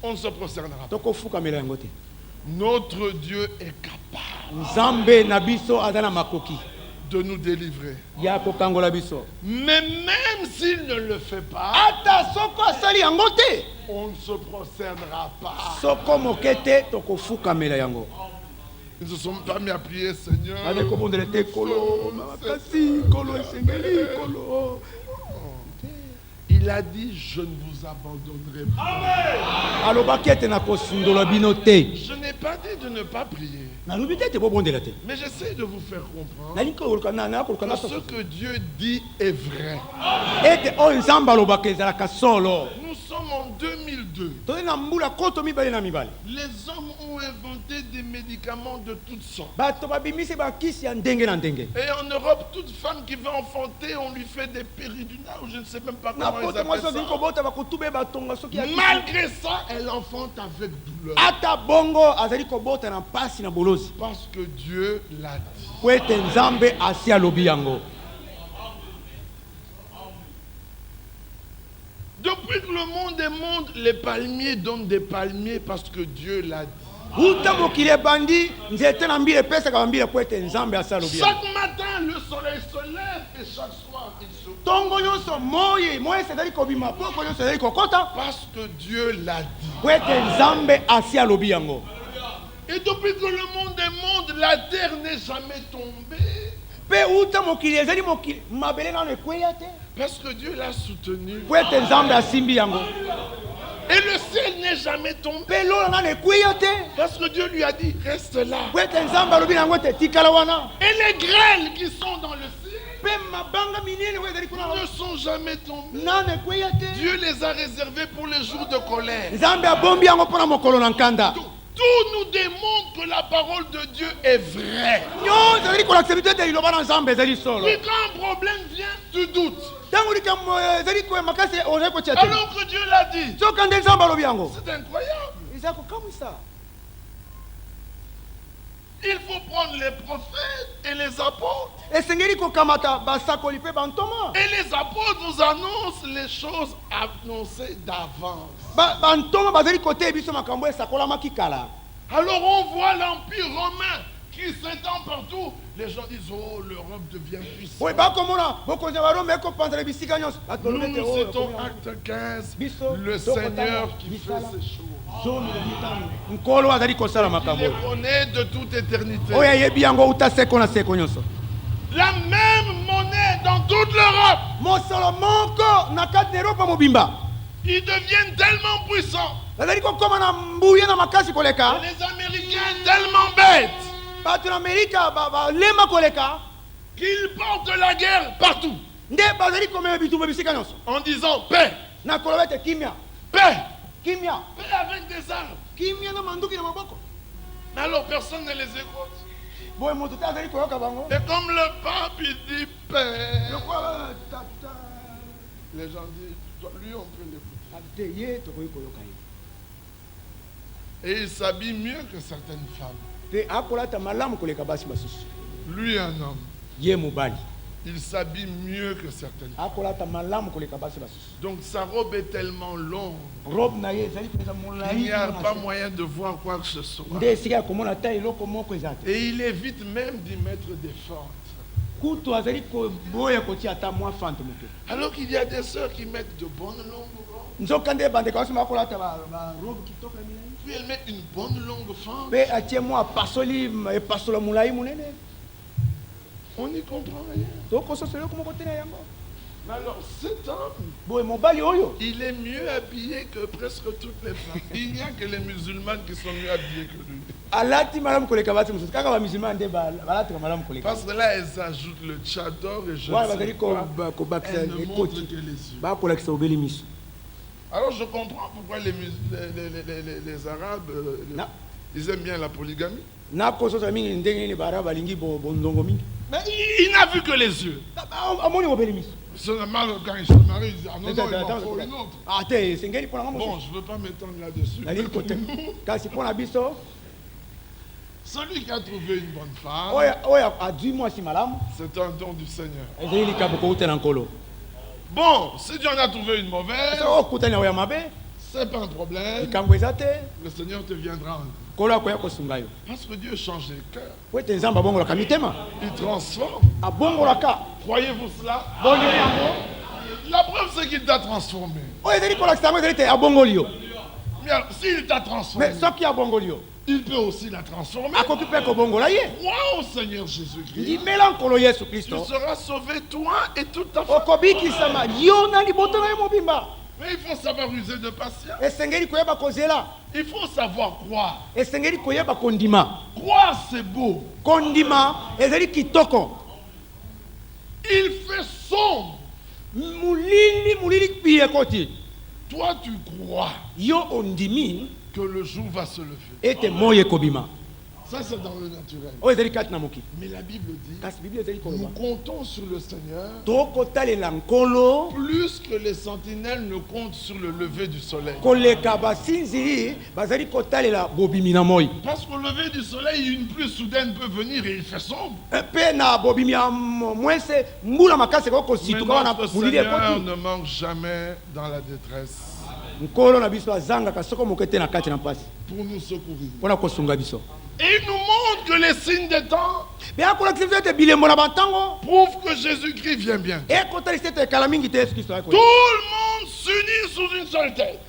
on ne se prosternera pas. Notre Dieu est capable de nous délivrer. Mais même s'il ne le fait pas, on ne se prosternera pas. Ils ne se sont pas mis à prier, Seigneur. Il a dit, je ne vous abandonnerai pas. Je n'ai pas dit de ne pas prier. Mais j'essaie de vous faire comprendre que ce que Dieu dit est vrai. Nous sommes en 2002. Les hommes ont inventé des médicaments de toutes sortes. Et en Europe, toute femme qui veut enfanter, on lui fait des péridurales, ou je ne sais même pas comment ils appellent ça. Malgré ça, elle enfante avec douleur. Parce que Dieu l'a dit. Depuis que le monde est monde, les palmiers donnent des palmiers parce que Dieu l'a dit. Chaque matin, le soleil se lève et chaque soir, il se couche. Parce que Dieu l'a dit. Et depuis que le monde est monde, la terre n'est jamais tombée. Parce que Dieu l'a soutenu. Et le ciel n'est jamais tombé. Parce que Dieu lui a dit, reste là. Et les grêles qui sont dans le ciel ne sont jamais tombées. Dieu les a réservés pour les jours de colère. Tout nous démontre que la parole de Dieu est vraie. Puis quand un problème vient, tu doutes. Alors que Dieu l'a dit. C'est incroyable. Il faut prendre les prophètes et les apôtres. Et les apôtres nous annoncent les choses annoncées d'avance. Alors on voit l'Empire romain qui s'étend partout. Les gens disent, oh, l'Europe devient puissante. Nous citons Acte 15, le Seigneur qui fait ces choses. Il les connaît de toute éternité. La même monnaie dans toute l'Europe. Ils deviennent tellement puissants. Et les Américains tellement bêtes qu'ils portent la guerre partout. En disant paix. Paix. Paix avec des armes. Mais alors personne ne les écoute. Et comme le pape il dit paix, les gens disent, lui on peut l'écouter. Et il s'habille mieux que certaines femmes. Lui un homme. Il s'habille mieux que certaines femmes. Donc sa robe est tellement longue. Il n'y a pas moyen de voir quoi que ce soit. Et il évite même d'y mettre des fentes. Alors qu'il y a des sœurs qui mettent de bonnes longues robes. Puis elles mettent une bonne longue fente. On n'y comprend rien. Mais alors cet homme, il est mieux habillé que presque toutes les femmes. Il n'y a que les musulmanes qui sont mieux habillés que lui. Parce que là, elles ajoutent le tchador et je ne sais quoi. Elles ne montrent que les yeux. Alors je comprends pourquoi les Arabes, ils aiment bien la polygamie. Mais il n'a vu que les yeux. Seulement quand il se marie, il dit ah non, il m'en faut une autre. Bon, je ne veux pas m'étendre là-dessus. Celui qui a trouvé une bonne femme, c'est un don du Seigneur. Bon, si Dieu en a trouvé une mauvaise, c'est pas un problème. Le Seigneur te viendra en. Parce que Dieu change les cœurs. Il transforme. Croyez-vous cela? La preuve c'est qu'il t'a transformé. Mais alors, s'il t'a transformé, il peut aussi la transformer. Crois au Seigneur Jésus-Christ. Tu seras sauvé toi et toute ta famille. Mais il faut savoir user de patience. Il faut savoir croire. Croire c'est beau. Il fait sombre. Toi tu crois que le jour va se lever. Ça c'est dans le naturel. Mais la Bible dit, nous comptons sur le Seigneur plus que les sentinelles ne comptent sur le lever du soleil. Parce qu'au lever du soleil, une pluie soudaine peut venir et il fait sombre. Mais notre Seigneur ne manque jamais dans la détresse pour nous secourir. Et il nous montre que les signes des temps prouvent que Jésus-Christ vient bien. Tout le monde s'unit sous une seule tête.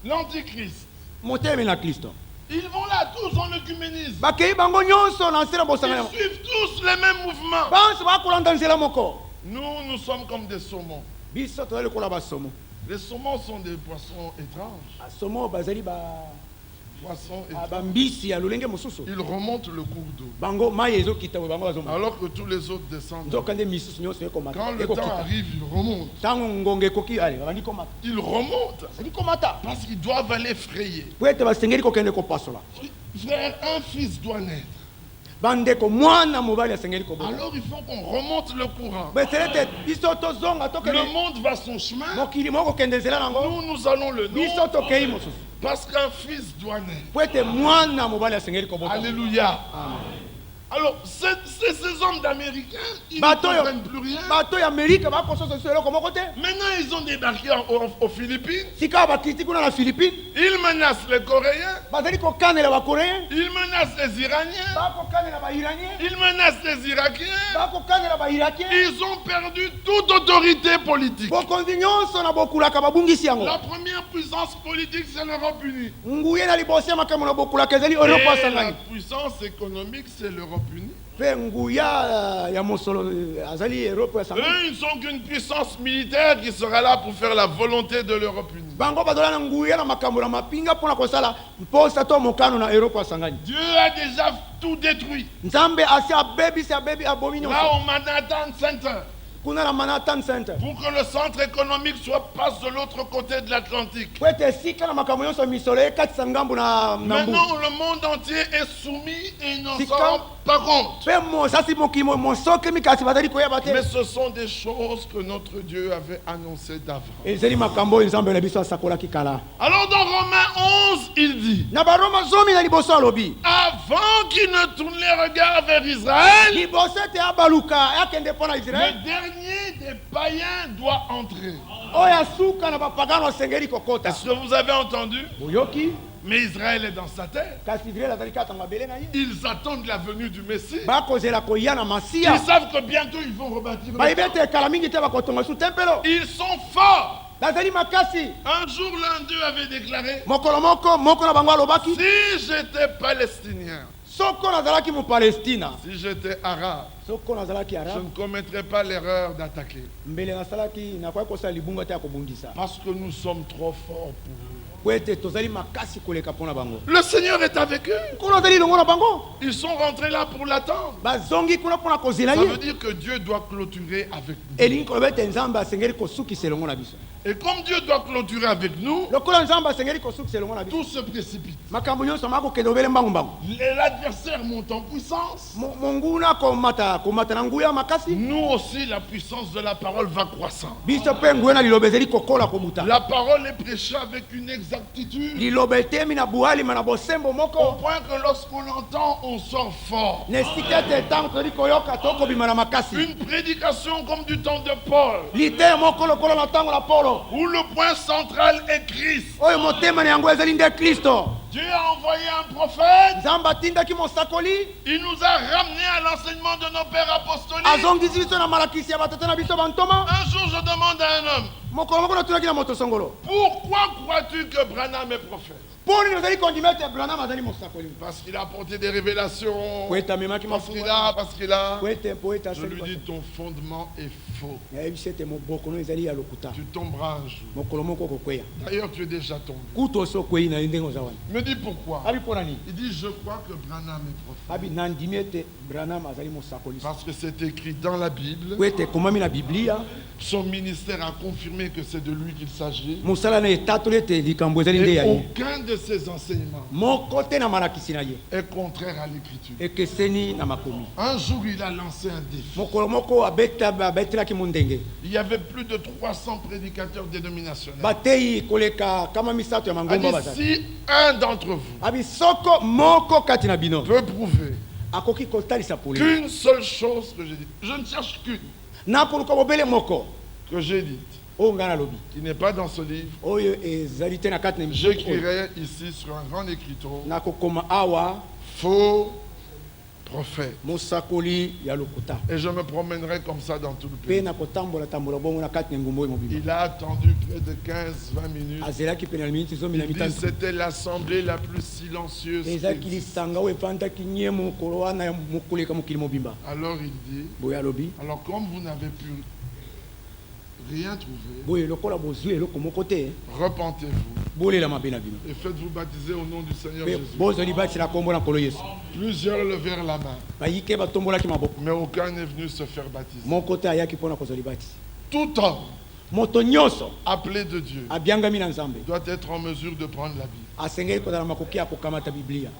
L'Antichrist. Ils vont là tous en œcuménisme. Ils suivent tous les mêmes mouvements. Nous sommes comme des saumons. Les saumons sont des poissons étranges. Ils remontent le cours d'eau. Alors que tous les autres descendent. Quand le temps arrive, ils remontent. Ils remontent. Parce qu'ils doivent aller frayer. Frère, un fils doit naître. Alors il faut qu'on remonte le courant. Le monde va son chemin. Nous allons le nôtre. Parce qu'un fils doit naître. Alléluia. Alors, ces hommes d'Américains, ils ne comprennent plus rien. Maintenant, ils ont débarqué aux Philippines. Ils menacent les Coréens. Ils menacent les Iraniens. Ils menacent les Irakiens. Ils ont perdu toute autorité politique. La première puissance politique, c'est l'Europe unie. Et la puissance économique, c'est l'Europe unie. Eux, ils ne sont qu'une puissance militaire qui sera là pour faire la volonté de l'Europe unie. Dieu a déjà tout détruit. Là au Manhattan Center. Pour que le centre économique soit passe de l'autre côté de l'Atlantique. Maintenant, le monde entier est soumis et ils n'en sont pas compte. Mais ce sont des choses que notre Dieu avait annoncées d'avant. Alors dans Romains 11, il dit, avant qu'il ne tourne les regards vers Israël, le dernier des païens doit entrer. Est-ce que vous avez entendu? Mais Israël est dans sa terre. Ils attendent la venue du Messie. Ils savent que bientôt ils vont rebâtir le temple. Ils sont forts. Un jour, l'un d'eux avait déclaré, si j'étais palestinien, si j'étais arabe, je ne commettrais pas l'erreur d'attaquer. Parce que nous sommes trop forts pour eux. Le Seigneur est avec eux. Ils sont rentrés là pour l'attendre. Ça veut dire que Dieu doit clôturer avec nous. Et comme Dieu doit clôturer avec nous, tout se précipite. L'adversaire monte en puissance. Nous aussi, la puissance de la parole va croissant. La parole est prêchée avec une exactitude. Au point que lorsqu'on l'entend, on sort fort. Une prédication comme du temps de Paul, où le point central est Christ. Dieu a envoyé un prophète. Il nous a ramenés à l'enseignement de nos pères apostoliques. Un jour, je demande à un homme, pourquoi crois-tu que Branham est prophète? Parce qu'il a apporté des révélations. Parce qu'il a. Je lui dis, ton fondement est faux. Tu tomberas un jour. D'ailleurs, tu es déjà tombé. Il me dit pourquoi? Il dit, je crois que Branham est prophète. Parce que c'est écrit dans la Bible. Son ministère a confirmé que c'est de lui qu'il s'agit. Et aucun de ses enseignements est contraire à l'écriture. Un jour, il a lancé un défi. Il y avait plus de 300 prédicateurs dénominationnels. Si un d'entre vous peut prouver qu'une seule chose que j'ai dit, je ne cherche qu'une, que j'ai dite, qui n'est pas dans ce livre, j'écrirai ici sur un grand écriteau, faux prophète. Et je me promènerai comme ça dans tout le pays. Il a attendu près de 15-20 minutes. Il dit c'était l'assemblée la plus silencieuse. Alors il dit, alors comme vous n'avez pu rien trouvé, repentez-vous et faites-vous baptiser au nom du Seigneur Jésus. Plusieurs levèrent la main, mais aucun n'est venu se faire baptiser. Tout homme appelé de Dieu doit être en mesure de prendre la Bible.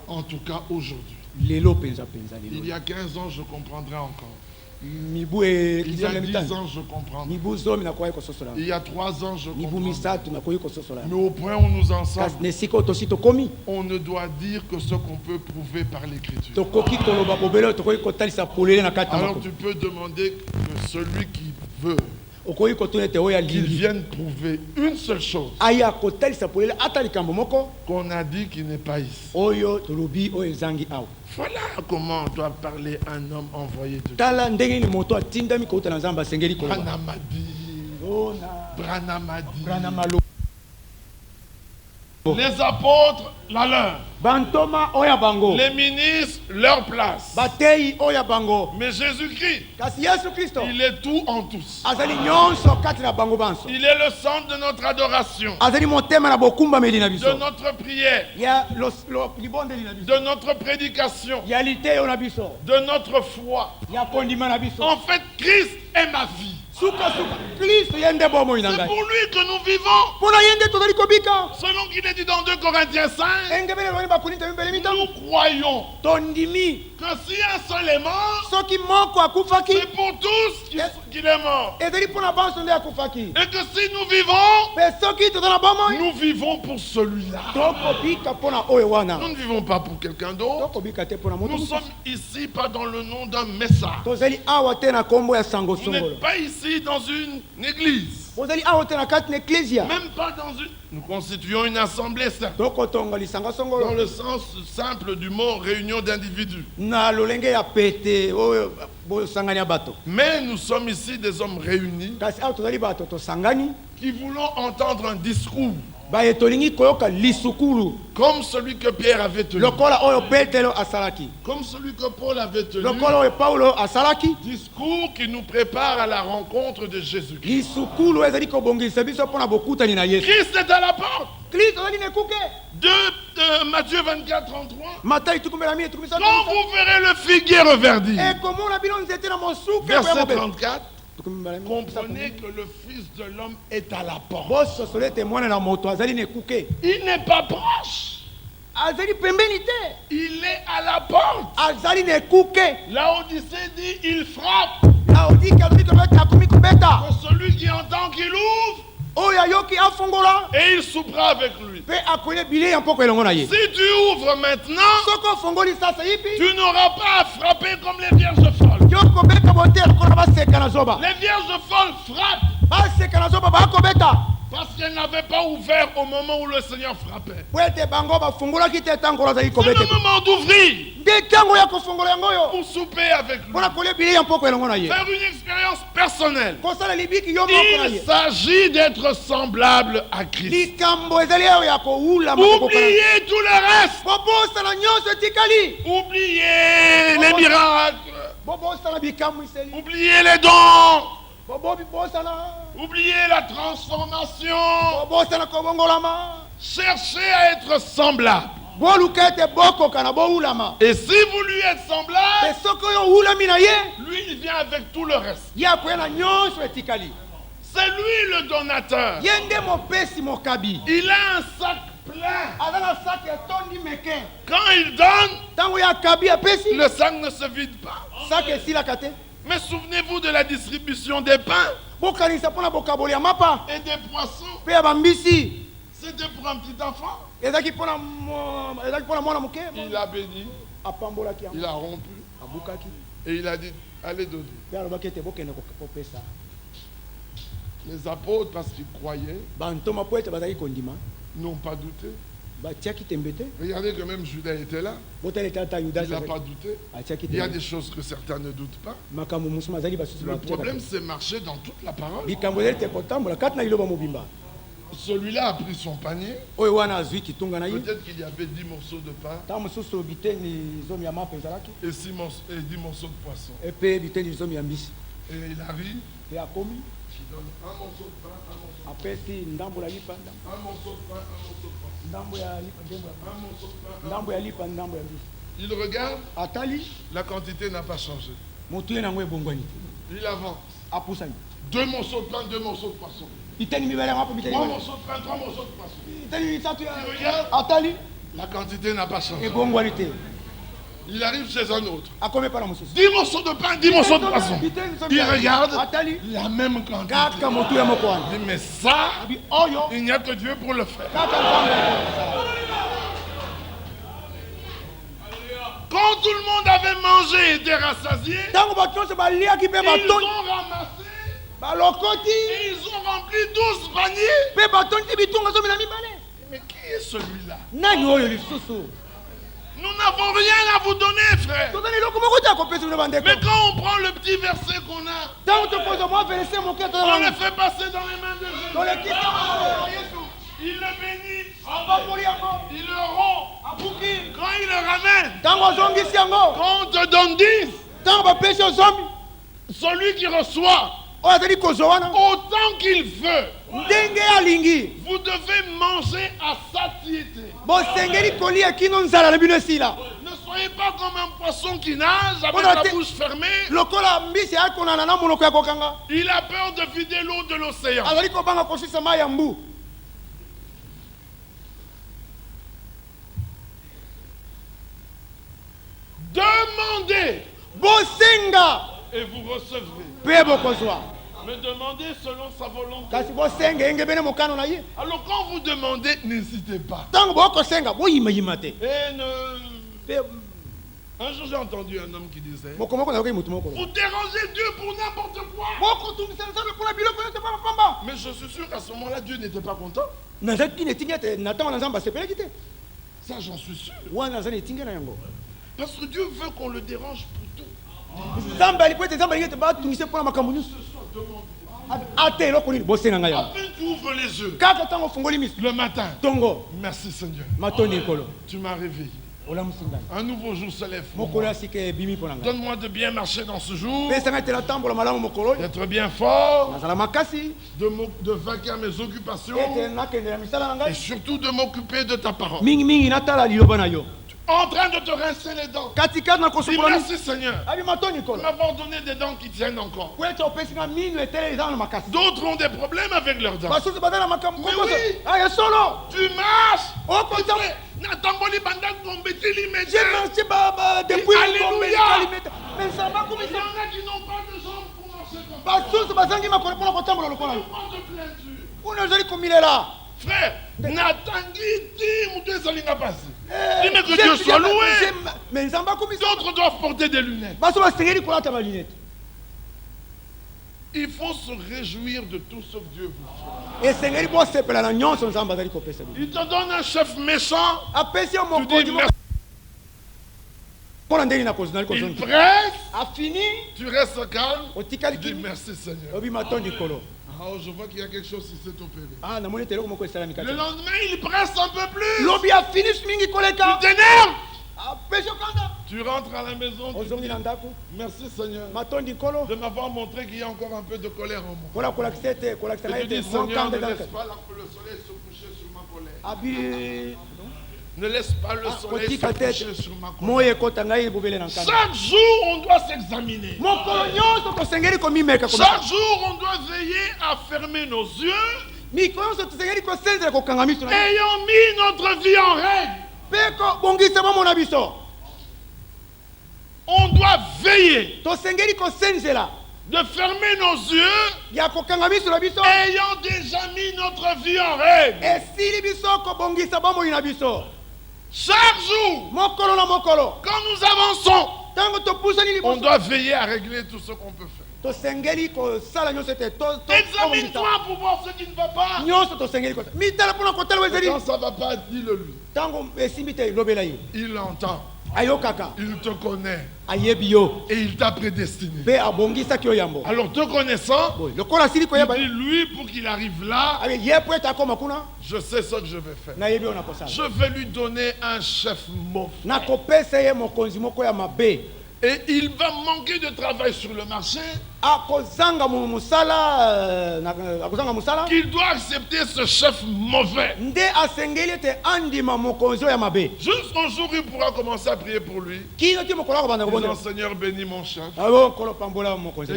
En tout cas aujourd'hui. Il y a 15 ans, je comprendrais encore. Il y a 10 ans, je comprends. Il y a 3 ans, je comprends. Mais au point où nous en sommes, on ne doit dire que ce qu'on peut prouver par l'écriture. Alors tu peux demander que celui qui veut qu'il vienne prouver une seule chose qu'on a dit qui n'est pas ici. Voilà comment on doit parler un homme envoyé de Dieu. Branham a dit. Les apôtres, la leur. Bantoma oya bango. Les ministres, leur place. Batei oya bango. Mais Jésus-Christ, Kasi Yesu Kristo. il est tout en tous. Azali nyonso kati na bango banso. Il est le centre de notre adoration, Azali motema na bokumba meli na biso. de notre prière, Ya libondeli na biso. de notre prédication, Ya liteyo na biso. de notre foi. Ya kondima na biso. En fait, Christ est ma vie. Suka Kristo yende bomo C'est inanga. pour lui que nous vivons. Pona yende tozali kobika. Selon qu'il est dit dans 2 Corinthiens 5, Engebele loni bakunita mbele mitango. nous croyons Tondimi. que si un seul est mort, Soki moko akufaki. c'est pour tous qu'il est mort. Ezali pona banso nde akufaki. Et que si nous vivons, Pe soki tozala bomo. nous vivons pour celui-là. Tokobika pona oyo wana. Nous ne vivons pas pour quelqu'un d'autre. Tokobika te pona moto. Nous sommes ici pas dans le nom d'un message. Tozali awa te na kombo ya sango Vous songolo. n'êtes pas ici dans une église. Bozali awa te na kati na ecclesia. Même pas dans une... Nous constituons une assemblée, certes, Tokotonga lisanga dans songolo. le sens simple du mot réunion d'individus. Na lolenge ya pete oyo bosangani ya bato. Mais nous sommes ici des hommes réunis Kasi awa tozali bato tosangani. qui voulons entendre un discours Baye tolingi koyoka lisukulu. comme celui que Pierre avait tenu, Lokola oyo Petelo asalaki. comme celui que Paul avait tenu, Lokola oyo Paulo asalaki. discours qui nous prépare à la rencontre de Jésus-Christ. Lisukulu ezali kobongisa biso mpona bokutani na Yesu. Christ est à la porte. Kristo azali nekuke. De Matthieu 24, 33. Matai tukumela mi tukumisa. Quand vous verrez le figuier reverdit, Ekomona bino nzete na mosuku. verset 34, comprenez que le Fils de l'homme est à la porte. Bososolo ete mwana na moto azali nekuke. Il n'est pas proche. Azali pembeni te. Il est à la porte. Azali nekuke. La Odyssée dit il frappe. Laodike azali kobeta akomi kobeta. Que celui qui entend qu'il ouvre Oyo ayoki afongola. et il soupera avec lui. Pe akoye bile ya mpoko elongo na ye. Si tu ouvres maintenant, Soko fongoli sasa hivi. tu n'auras pas à frapper comme les vierges folles. Yoko beta bote lokola baseka na zoba. Les vierges folles frappent Baseka na zoba bakobeta. parce qu'elles n'avaient pas ouvert au moment où le Seigneur frappait. Wete bango bafungolaki te tango azali C'est kobeta. le moment d'ouvrir Nde tango ya kofongola yango yo. pour souper avec lui. Mpona kolia bile ya mpoko elongo na ye. Faire une expérience personnelle. Kosala libiki yo moko na Il ye. s'agit d'être semblable à Christ. Likambo ezali ayo ya koula makokokana. Oubliez tout le reste. Bobosala nyonso etikali. Oubliez les miracles. Bobosala bikamwiseli. Oubliez les dons. Bobosala. Oubliez la transformation. Bobosala kobongolama. Cherchez à être semblable. Boluka ete bokoka na boulama. Et si vous lui êtes semblable, Pe soko yo ulami na ye. lui il vient avec tout le reste. Ye akoya na nyonso etikali. C'est lui le donateur. Ye nde mopesi mokabi. Il a un sac plein. Aza na saki etondi meke. Quand il donne, Tango ya kabi apesi. le sac ne se vide pas. Saki esilaka te. Mais souvenez-vous de la distribution des pains Bokanisa mpona bokaboli ya mapa. et des poissons. Pe ya bambisi. C'était pour un petit enfant. Ezaki mpona mwana moke. Il a béni, Apambolaki yango. il a rompu Abukaki. et il a dit allez donner. Pe alobaki ete bokende kopesa. Les apôtres, parce qu'ils croyaient, Bantoma po ete bazali kondima. n'ont pas douté. Batiaki tembe te. Regardez que même Judas était là. Botala tata Yudas. Il n'a pas douté. Atiaki Il y a tembe. des choses que certains ne doutent pas. Makambo musu mazali basusu Le batiaka problème, te. c'est marcher dans toute la parole. Likambo ezali te kotambola kati na liloba mobimba. Celui-là a pris son panier. Oyo wana azwi kitunga na ye. Peut-être qu'il y avait 10 morceaux de pain Ntango mosusu biteni zomi ya mapa ezalaki. et 10 morceaux de poisson. Epe biteni zomi ya mbisi. Et il arrive, Pe akomi il donne un morceau de pain, un morceau de apesi ndambo ya lipa pain, un morceau de pain, un morceau de poisson. ndambo ya lipa Un morceau de pain, ndambo ya lipa ndambo ya mbisi. Il regarde, Atali la quantité n'a pas changé. motu ye nango ebongwani. Il avance. Apusani. 2 morceaux de pain, 2 morceaux de poisson. Biteni mibale ya mapa biteni 3 mibale. morceaux de pain, 3 morceaux de poisson. Biteni misatu ya. Il regarde, Atali la quantité n'a pas changé. ebongwani te. Il arrive chez un autre. Akomi pa na mosusu. 10 morceaux de pain, 10 morceaux de poisson. Biteni zomi Il ya. regarde, Atali la même quantité. kaka motu ya moko wana. Il dit, mais ça, Abi oyo il n'y a que Dieu pour le faire. kaka nzambe. Quand tout le monde avait mangé et été rassasié, Ntango bato nyonso baliaki mpe ils batoni ont ramassé balokoti et ils ont rempli 12 paniers. mpe batoni ti bitunga zomi na mibale. Mais qui est celui-là? Nani oyo lisusu? Nous n'avons rien à vous donner, frère. Tozali eloko moko te ya kopesa bino bandeko. Mais quand on prend le petit verset qu'on a, Ntango tokozwa mwa verse moke on tozala le fait passer dans les mains de Jésus. tolekisa Yesu. Il le bénit. Il le rompt. Quand il le ramène. Quand on te donne 10. Celui qui reçoit autant qu'il veut. Vous devez manger à satiété. Ne soyez pas comme un poisson qui nage avec la bouche fermée. Il a peur de vider l'eau de l'océan. Demandez et vous recevrez. Me demandez selon sa volonté. Alors quand vous demandez, n'hésitez pas. Un jour j'ai entendu un homme qui disait: vous dérangez Dieu pour n'importe quoi. Mais je suis sûr qu'à ce moment-là Dieu n'était pas content. Ça j'en suis sûr. Parce que Dieu veut qu'on le dérange pour tout. Afin que tu ouvres les yeux le matin. Merci Seigneur. Tu m'as réveillé. Un nouveau jour se lève. Donne-moi de bien marcher dans ce jour, d'être bien fort, de vaquer à mes occupations et surtout de m'occuper de ta parole. En train de te rincer les dents. Dis merci Seigneur de m'avoir donné des dents qui tiennent encore. D'autres ont des problèmes avec leurs dents. Mais oui, tu marches. Natamboli banda tombeteli métier. Alléluia. Il y en a qui n'ont pas de jambes pour marcher comme ça. Frère, Natangiti Moutesalinga passe. Dis-moi que Dieu soit loué. D'autres doivent porter des lunettes. Il faut se réjouir de tout ce que Dieu vous fait. Il te donne un chef méchant. Tu dis merci. Il presse. Tu restes calme. Tu dis merci Seigneur. Je vois qu'il y a quelque chose qui s'est opéré. Le lendemain, il presse un peu plus. Tu t'énerves. Tu rentres à la maison. Merci Seigneur de m'avoir montré qu'il y a encore un peu de colère en moi. Et tu dis Seigneur, ne laisse pas le soleil se coucher sur ma colère. Ne laisse pas le soleil se coucher sur ma colère. Chaque jour, on doit s'examiner. Chaque jour, on doit veiller à fermer nos yeux, ayant mis notre vie en règle. On doit veiller de fermer nos yeux, ayant déjà mis notre vie en règle. Chaque jour, quand nous avançons, on doit veiller à régler tout ce qu'on peut faire. Examine-toi pour voir ce qui ne va pas. Quand ça ne va pas, dis-le lui. Il l'entend. Il te connaît. Et il t'a prédestiné. Alors te connaissant, il dit lui pour qu'il arrive là, je sais ce que je vais faire. Je vais lui donner un chef mauvais. Et il va manquer de travail sur le marché. Qu'il doit accepter ce chef mauvais. Jusqu'au jour où il pourra commencer à prier pour lui. Disant Seigneur bénis mon chef. Et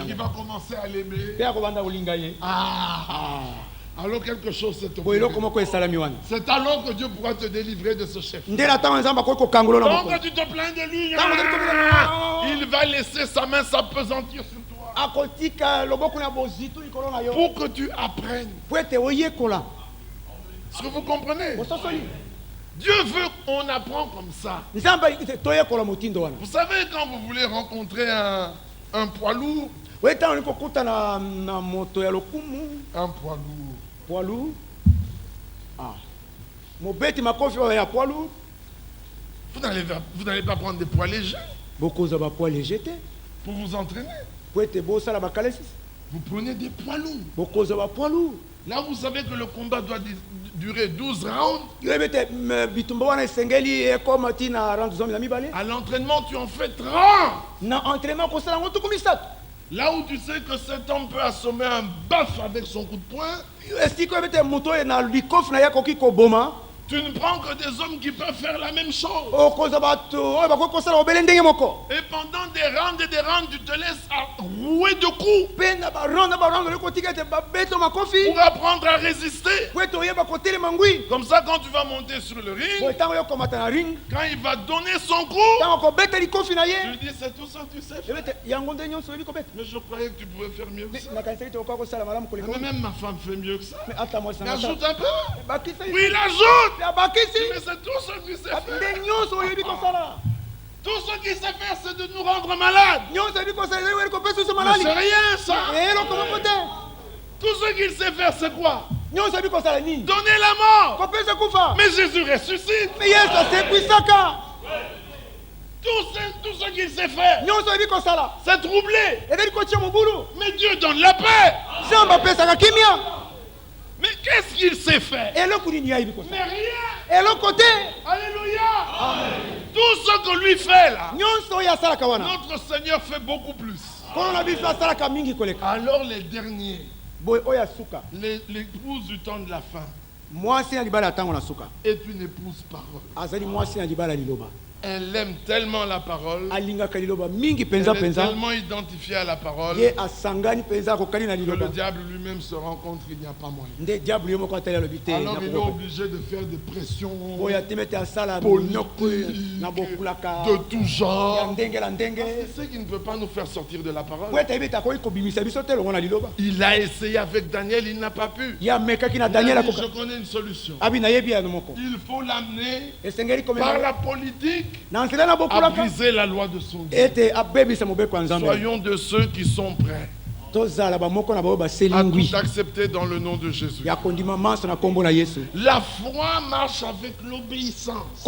qu'il va commencer à l'aimer. Alors quelque chose s'est opéré. C'est alors que Dieu pourra te délivrer de ce chef. Donc quand tu te plains de lui, il va laisser sa main s'appesantir sur toi. Pour que tu apprennes. Est-ce que vous comprenez? Dieu veut qu'on apprend comme ça. Vous savez, quand vous voulez rencontrer un poids lourd, un poids lourd. Vous n'allez pas prendre des poids légers pour vous entraîner. Vous prenez des poids lourds. Là, vous savez que le combat doit durer 12 rounds. À l'entraînement, tu en fais 30. Là où tu sais que cet homme peut assommer un bœuf avec son coup de poing, tu ne prends que des hommes qui peuvent faire la même chose. Et pendant des rounds, tu te laisses rouer de coups pour apprendre à résister. Comme ça, quand tu vas monter sur le ring, quand il va donner son coup, tu dis c'est tout ça que tu sais faire. Mais je croyais que tu pouvais faire mieux que ça. Mais même ma femme fait mieux que ça. Il ajoute un peu. Oui, il ajoute. Mais c'est tout ce qu'il sait faire. Tout ce qu'il sait faire, c'est de nous rendre malades. Mais c'est rien, ça. Tout ce qu'il sait faire, c'est quoi? Donner la mort. Mais Jésus ressuscite. Tout ce qu'il sait faire, c'est troubler. Mais Dieu donne la paix. Mais qu'est-ce qu'il sait faire? Mais rien. Alléluia. Amen. Tout ce que lui fait là, notre Seigneur fait beaucoup plus. Alors les derniers, l'épouse du temps de la fin est une épouse parole. Elle aime tellement la parole. Elle est tellement identifiée à la parole que le diable lui-même se rend compte qu'il n'y a pas moyen. Alors il est obligé de faire des pressions politiques, de tout genre. C'est ce qui ne peut pas nous faire sortir de la parole. Il a essayé avec Daniel, il n'a pas pu. Il a dit, je connais une solution. Il faut l'amener par la politique à briser la loi de son Dieu. Soyons de ceux qui sont prêts à tout accepter dans le nom de Jésus. La foi marche avec l'obéissance.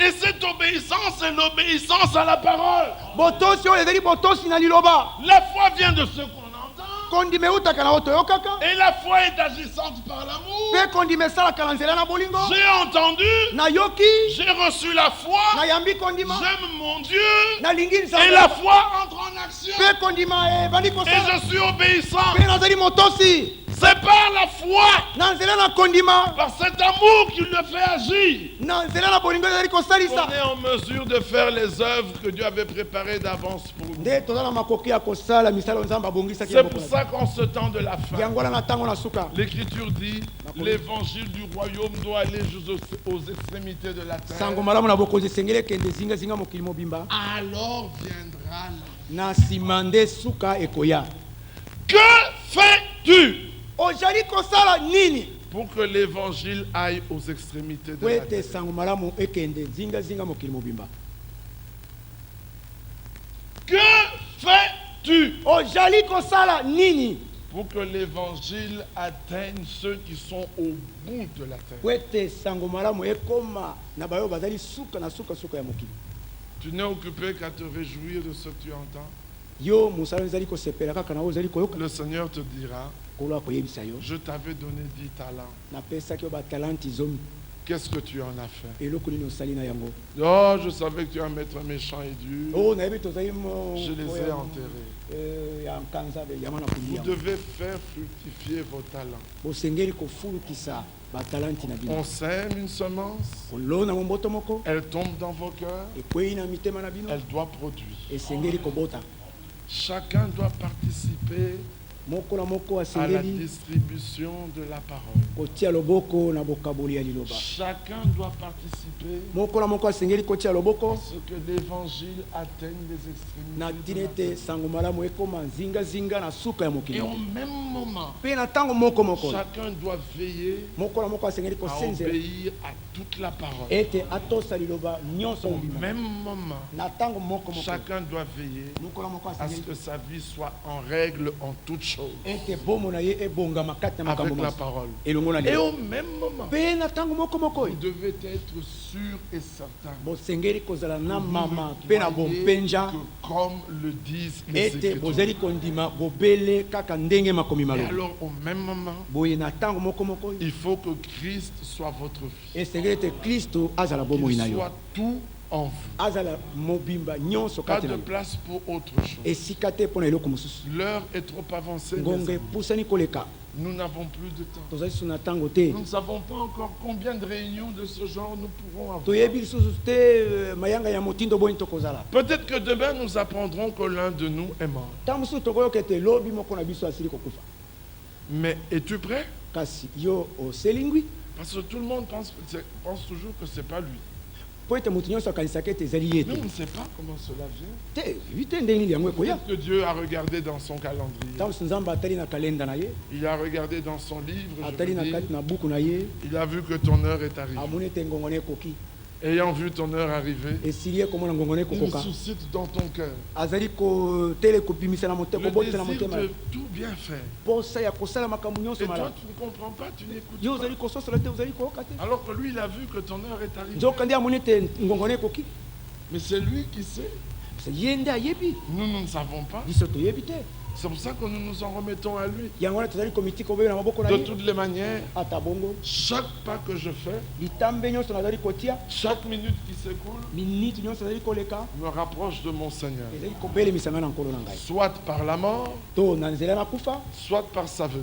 Et cette obéissance est l'obéissance à la parole. La foi vient de ce qu'on entend. Et la foi est agissante par l'amour. J'ai entendu, j'ai reçu la foi, j'aime mon Dieu, et la foi entre en action. Et je suis obéissant. C'est par la foi, par cet amour qu'il le fait agir. On est en mesure de faire les œuvres que Dieu avait préparées d'avance pour nous. C'est pour ça qu'en ce temps de la fin, l'Écriture dit l'évangile du royaume doit aller jusqu'aux extrémités de la terre. Alors viendra la... Que fais-tu pour que l'évangile aille aux extrémités de la terre? Que fais-tu pour que l'évangile atteigne ceux qui sont au bout de la terre? Tu n'es occupé qu'à te réjouir de ce que tu entends. Le Seigneur te dira, je t'avais donné 10 talents. Qu'est-ce que tu en as fait? Oh, je savais que tu es un maître méchant et dur. Je les ai enterrés. Vous devez faire fructifier vos talents. On sème une semence, elle tombe dans vos cœurs, elle doit produire. Chacun doit participer à la distribution de la parole. Chacun doit participer à ce que l'évangile atteigne les extrémités de la terre. Et au même moment, chacun doit veiller à obéir à toute la parole. Au même moment, chacun doit veiller à ce que sa vie soit en règle en toute chose. choses avec la parole. Et au même moment, vous devez être sûr et certain. Vous voyez que comme le disent les Écritures. Et alors au même moment, il faut que Christ soit votre vie. Qu'il soit tout en vous. Pas de place pour autre chose. L'heure est trop avancée. Nous n'avons plus de temps. Nous ne savons pas encore combien de réunions de ce genre nous pourrons avoir. Peut-être que demain nous apprendrons que l'un de nous est mort. Mais es-tu prêt? Parce que tout le monde pense toujours que ce n'est pas lui. Nous ne savons pas comment cela vient. Peut-être que Dieu a regardé dans son calendrier. Il a regardé dans son livre. Il a vu que ton heure est arrivée. Ayant vu ton heure arriver, il suscite dans ton cœur le désir de tout bien faire. Et toi, tu ne comprends pas, tu n'écoutes pas. Alors que lui, il a vu que ton heure est arrivée. Mais c'est lui qui sait. Nous ne savons pas. C'est pour ça que nous nous en remettons à lui. De toutes les manières, chaque pas que je fais, chaque minute qui s'écoule, me rapproche de mon Seigneur. Soit par la mort, soit par sa venue.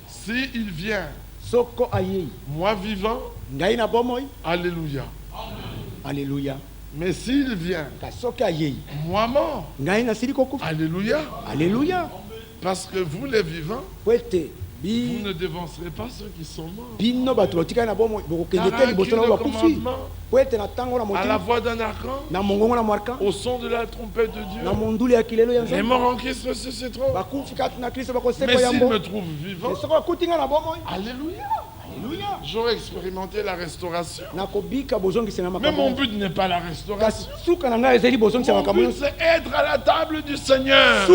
S'il vient, moi vivant, alléluia. Alléluia. Mais s'il vient, moi mort, alléluia. Alléluia. Parce que vous les vivants, vous ne dévancerez pas ceux qui sont morts. À la voix d'un archange, au son de la trompette de Dieu, les morts en Christ ressusciteront. Mais s'ils me trouvent vivant, alléluia. J'aurais expérimenté la restauration. Mais mon but n'est pas la restauration. Mon but, c'est être à la table du Seigneur.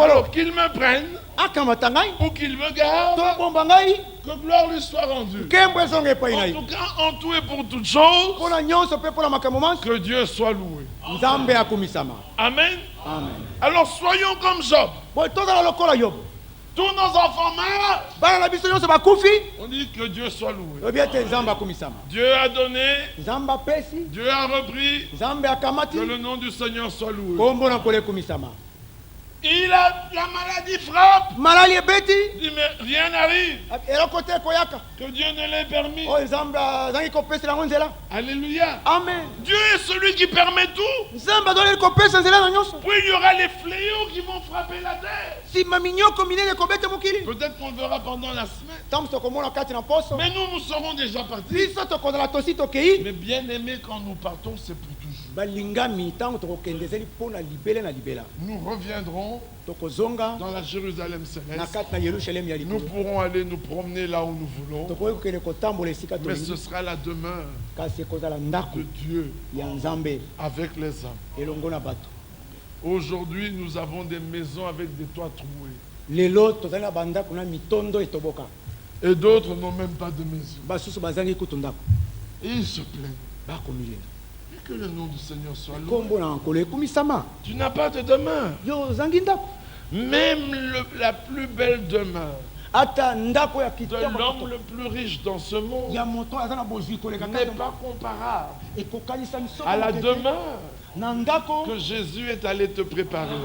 Alors qu'il me prenne ou qu'il me garde, que gloire lui soit rendue. En tout cas, en tout et pour toutes choses, que Dieu soit loué. Amen. Alors soyons comme Job. Tous nos enfants meurent. On dit que Dieu soit loué. Dieu a donné. Dieu a repris. Que le nom du Seigneur soit loué. Il a la maladie frappe. Il dit mais rien n'arrive. Que Dieu ne l'ait permis. Alléluia. Amen. Dieu est celui qui permet tout. Puis il y aura les fléaux qui vont frapper la terre. Peut-être qu'on le verra pendant la semaine. Mais nous serons déjà partis. Mais bien aimé, quand nous partons, c'est pour toujours. Nous reviendrons dans la Jérusalem céleste. Nous pourrons aller nous promener là où nous voulons. Mais ce sera la demeure de Dieu avec les hommes. Aujourd'hui, nous avons des maisons avec des toits troués. Et d'autres n'ont même pas de maison. Et ils se plaignent. Que le nom du Seigneur soit loué. Tu n'as pas de demeure. Même la plus belle demeure de l'homme le plus riche dans ce monde n'est pas comparable à la demeure que Jésus est allé te préparer.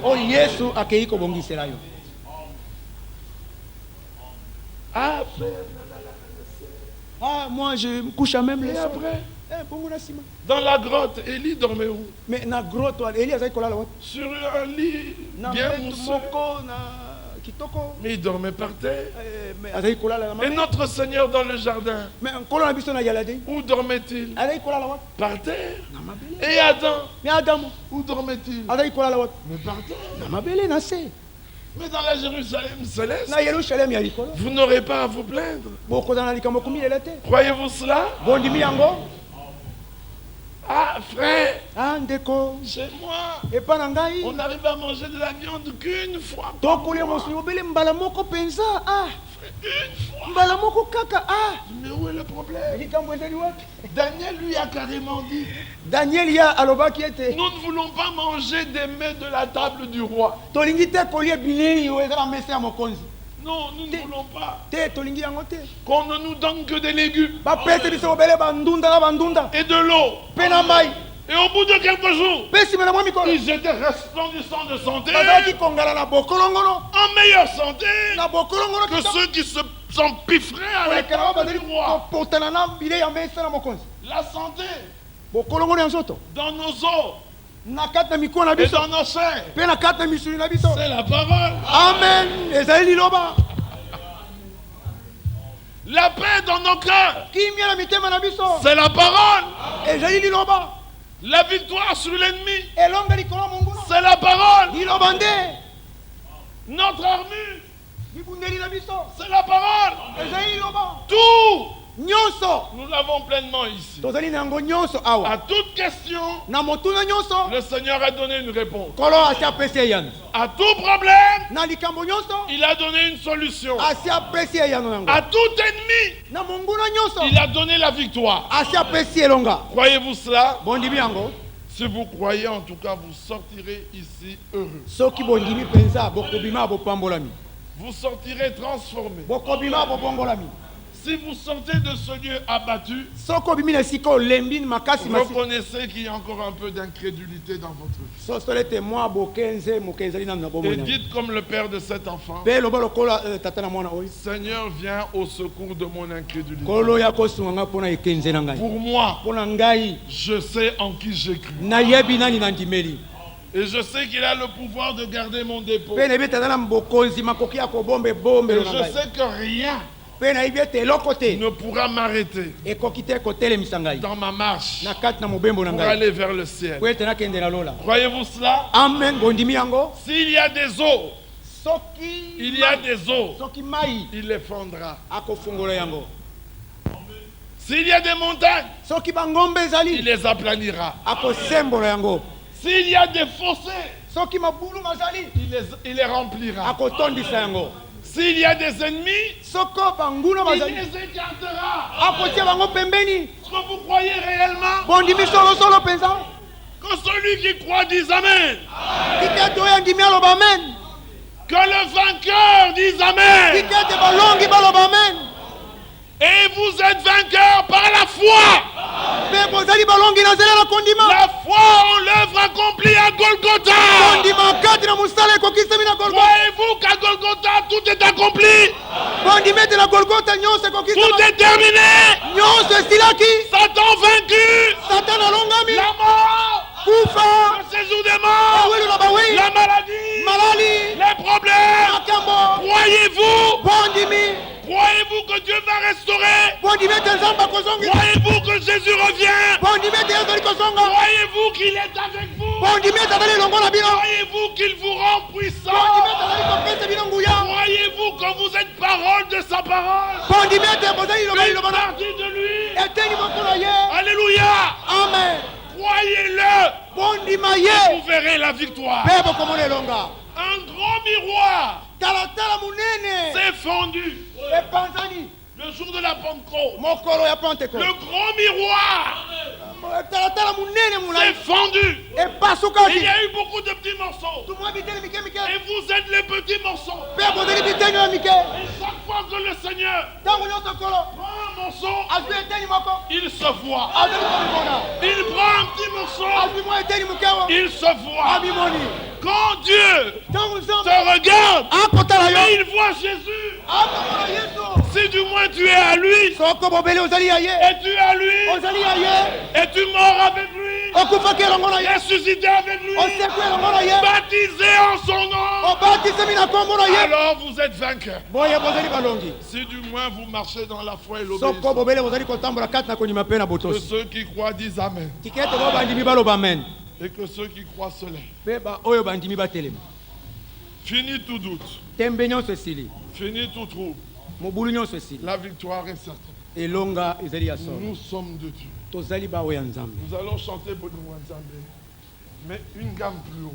Moi je me couche à même les après. Dans la grotte, Élie dormait où? Sur un lit bien mousseux. Mais il dormait par terre. Et notre Seigneur dans le jardin, où dormait-il? Par terre. Et Adam, où dormait-il? Mais par terre. Mais dans la Jérusalem céleste, vous n'aurez pas à vous plaindre. Croyez-vous cela? Ah, frère, Chez moi, Et on n'arrive à manger de la viande qu'une fois. Donc, Une fois. Mais où est le problème? Daniel lui a carrément dit, Daniel ya aloba qui était. nous ne voulons pas manger des mets de la table du roi. Non, nous ne voulons pas qu'on ne nous donne que des légumes et de l'eau. Et au bout de quelques jours, ils étaient resplendissants de santé, en meilleure santé que ceux qui s'empiffraient à la table du roi. La santé dans nos os et dans nos chairs, c'est la parole. Amen. La paix dans nos cœurs, c'est la parole. La victoire sur l'ennemi, c'est la parole. Notre armure, c'est la parole. Tout, nous l'avons pleinement ici. À toute question, le Seigneur a donné une réponse. À tout problème, il a donné une solution. À tout ennemi, il a donné la victoire. Croyez-vous cela? Si vous croyez, en tout cas, vous sortirez ici heureux. Vous sortirez transformés. Si vous sortez de ce lieu abattu, reconnaissez qu'il y a encore un peu d'incrédulité dans votre vie. Et dites comme le père de cet enfant, Seigneur, viens au secours de mon incrédulité. Pour moi, je sais en qui j'ai cru. Et je sais qu'il a le pouvoir de garder mon dépôt. Et je sais que rien ne pourra m'arrêter dans ma marche pour aller vers le ciel. Croyez-vous cela? Amen. S'il y a des eaux, il les fondra. S'il y a des montagnes, il les aplanira. S'il y a des fossés, il les remplira. S'il y a des ennemis, il les écartera. Est-ce que vous croyez réellement que celui qui croit dise Amen? Que le vainqueur dise Amen. Et vous êtes vainqueur par la foi. La foi en l'œuvre accomplie à Golgotha. Croyez-vous qu'à Golgotha tout est accompli? Tout est terminé. Satan vaincu. La mort. Le séjour des morts. La maladie. Les problèmes. Croyez-vous que Dieu va restaurer? Croyez-vous que Jésus revient? Croyez-vous qu'il est avec vous? Croyez-vous qu'il vous rend puissant? Croyez-vous que vous êtes parole de sa parole? Une partie de lui? Alléluia! Amen. Croyez-le! Et vous verrez la victoire. Un grand miroir s'est fondu le jour de la Pentecôte. Le grand miroir s'est fondu. Il y a eu beaucoup de petits morceaux. Et vous êtes les petits morceaux. Et chaque fois que le Seigneur prend un morceau, il se voit. Il prend un petit morceau, il se voit. Quand Dieu te regarde, il voit Jésus. Si du moins tu es à lui, et tu es à lui, et tu mors avec lui, ressuscité avec lui, baptisé en son nom, alors vous êtes vainqueur. Si du moins vous marchez dans la foi et l'obéissance, que ceux qui croient disent Amen. Et que ceux qui croient se lèvent. Fini tout doute. Fini tout trouble. La victoire est certaine. Nous sommes de Dieu. Nous allons chanter Bolingo Nzambe, mais une gamme plus haut.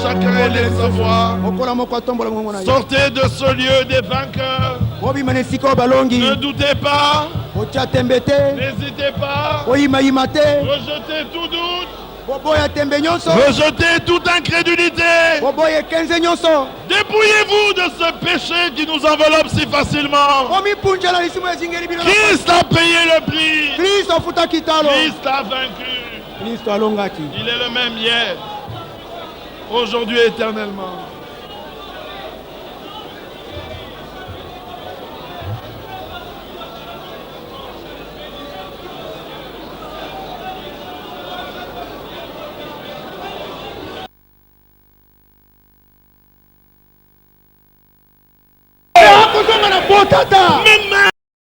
Chacun élève sa voix. Sortez de ce lieu des vainqueurs. Ne doutez pas. N'hésitez pas. Rejetez tout doute. Rejetez toute incrédulité. Dépouillez-vous de ce péché qui nous enveloppe si facilement. Christ a payé le prix. Christ a vaincu. Il est le même hier, aujourd'hui et éternellement. Maintenant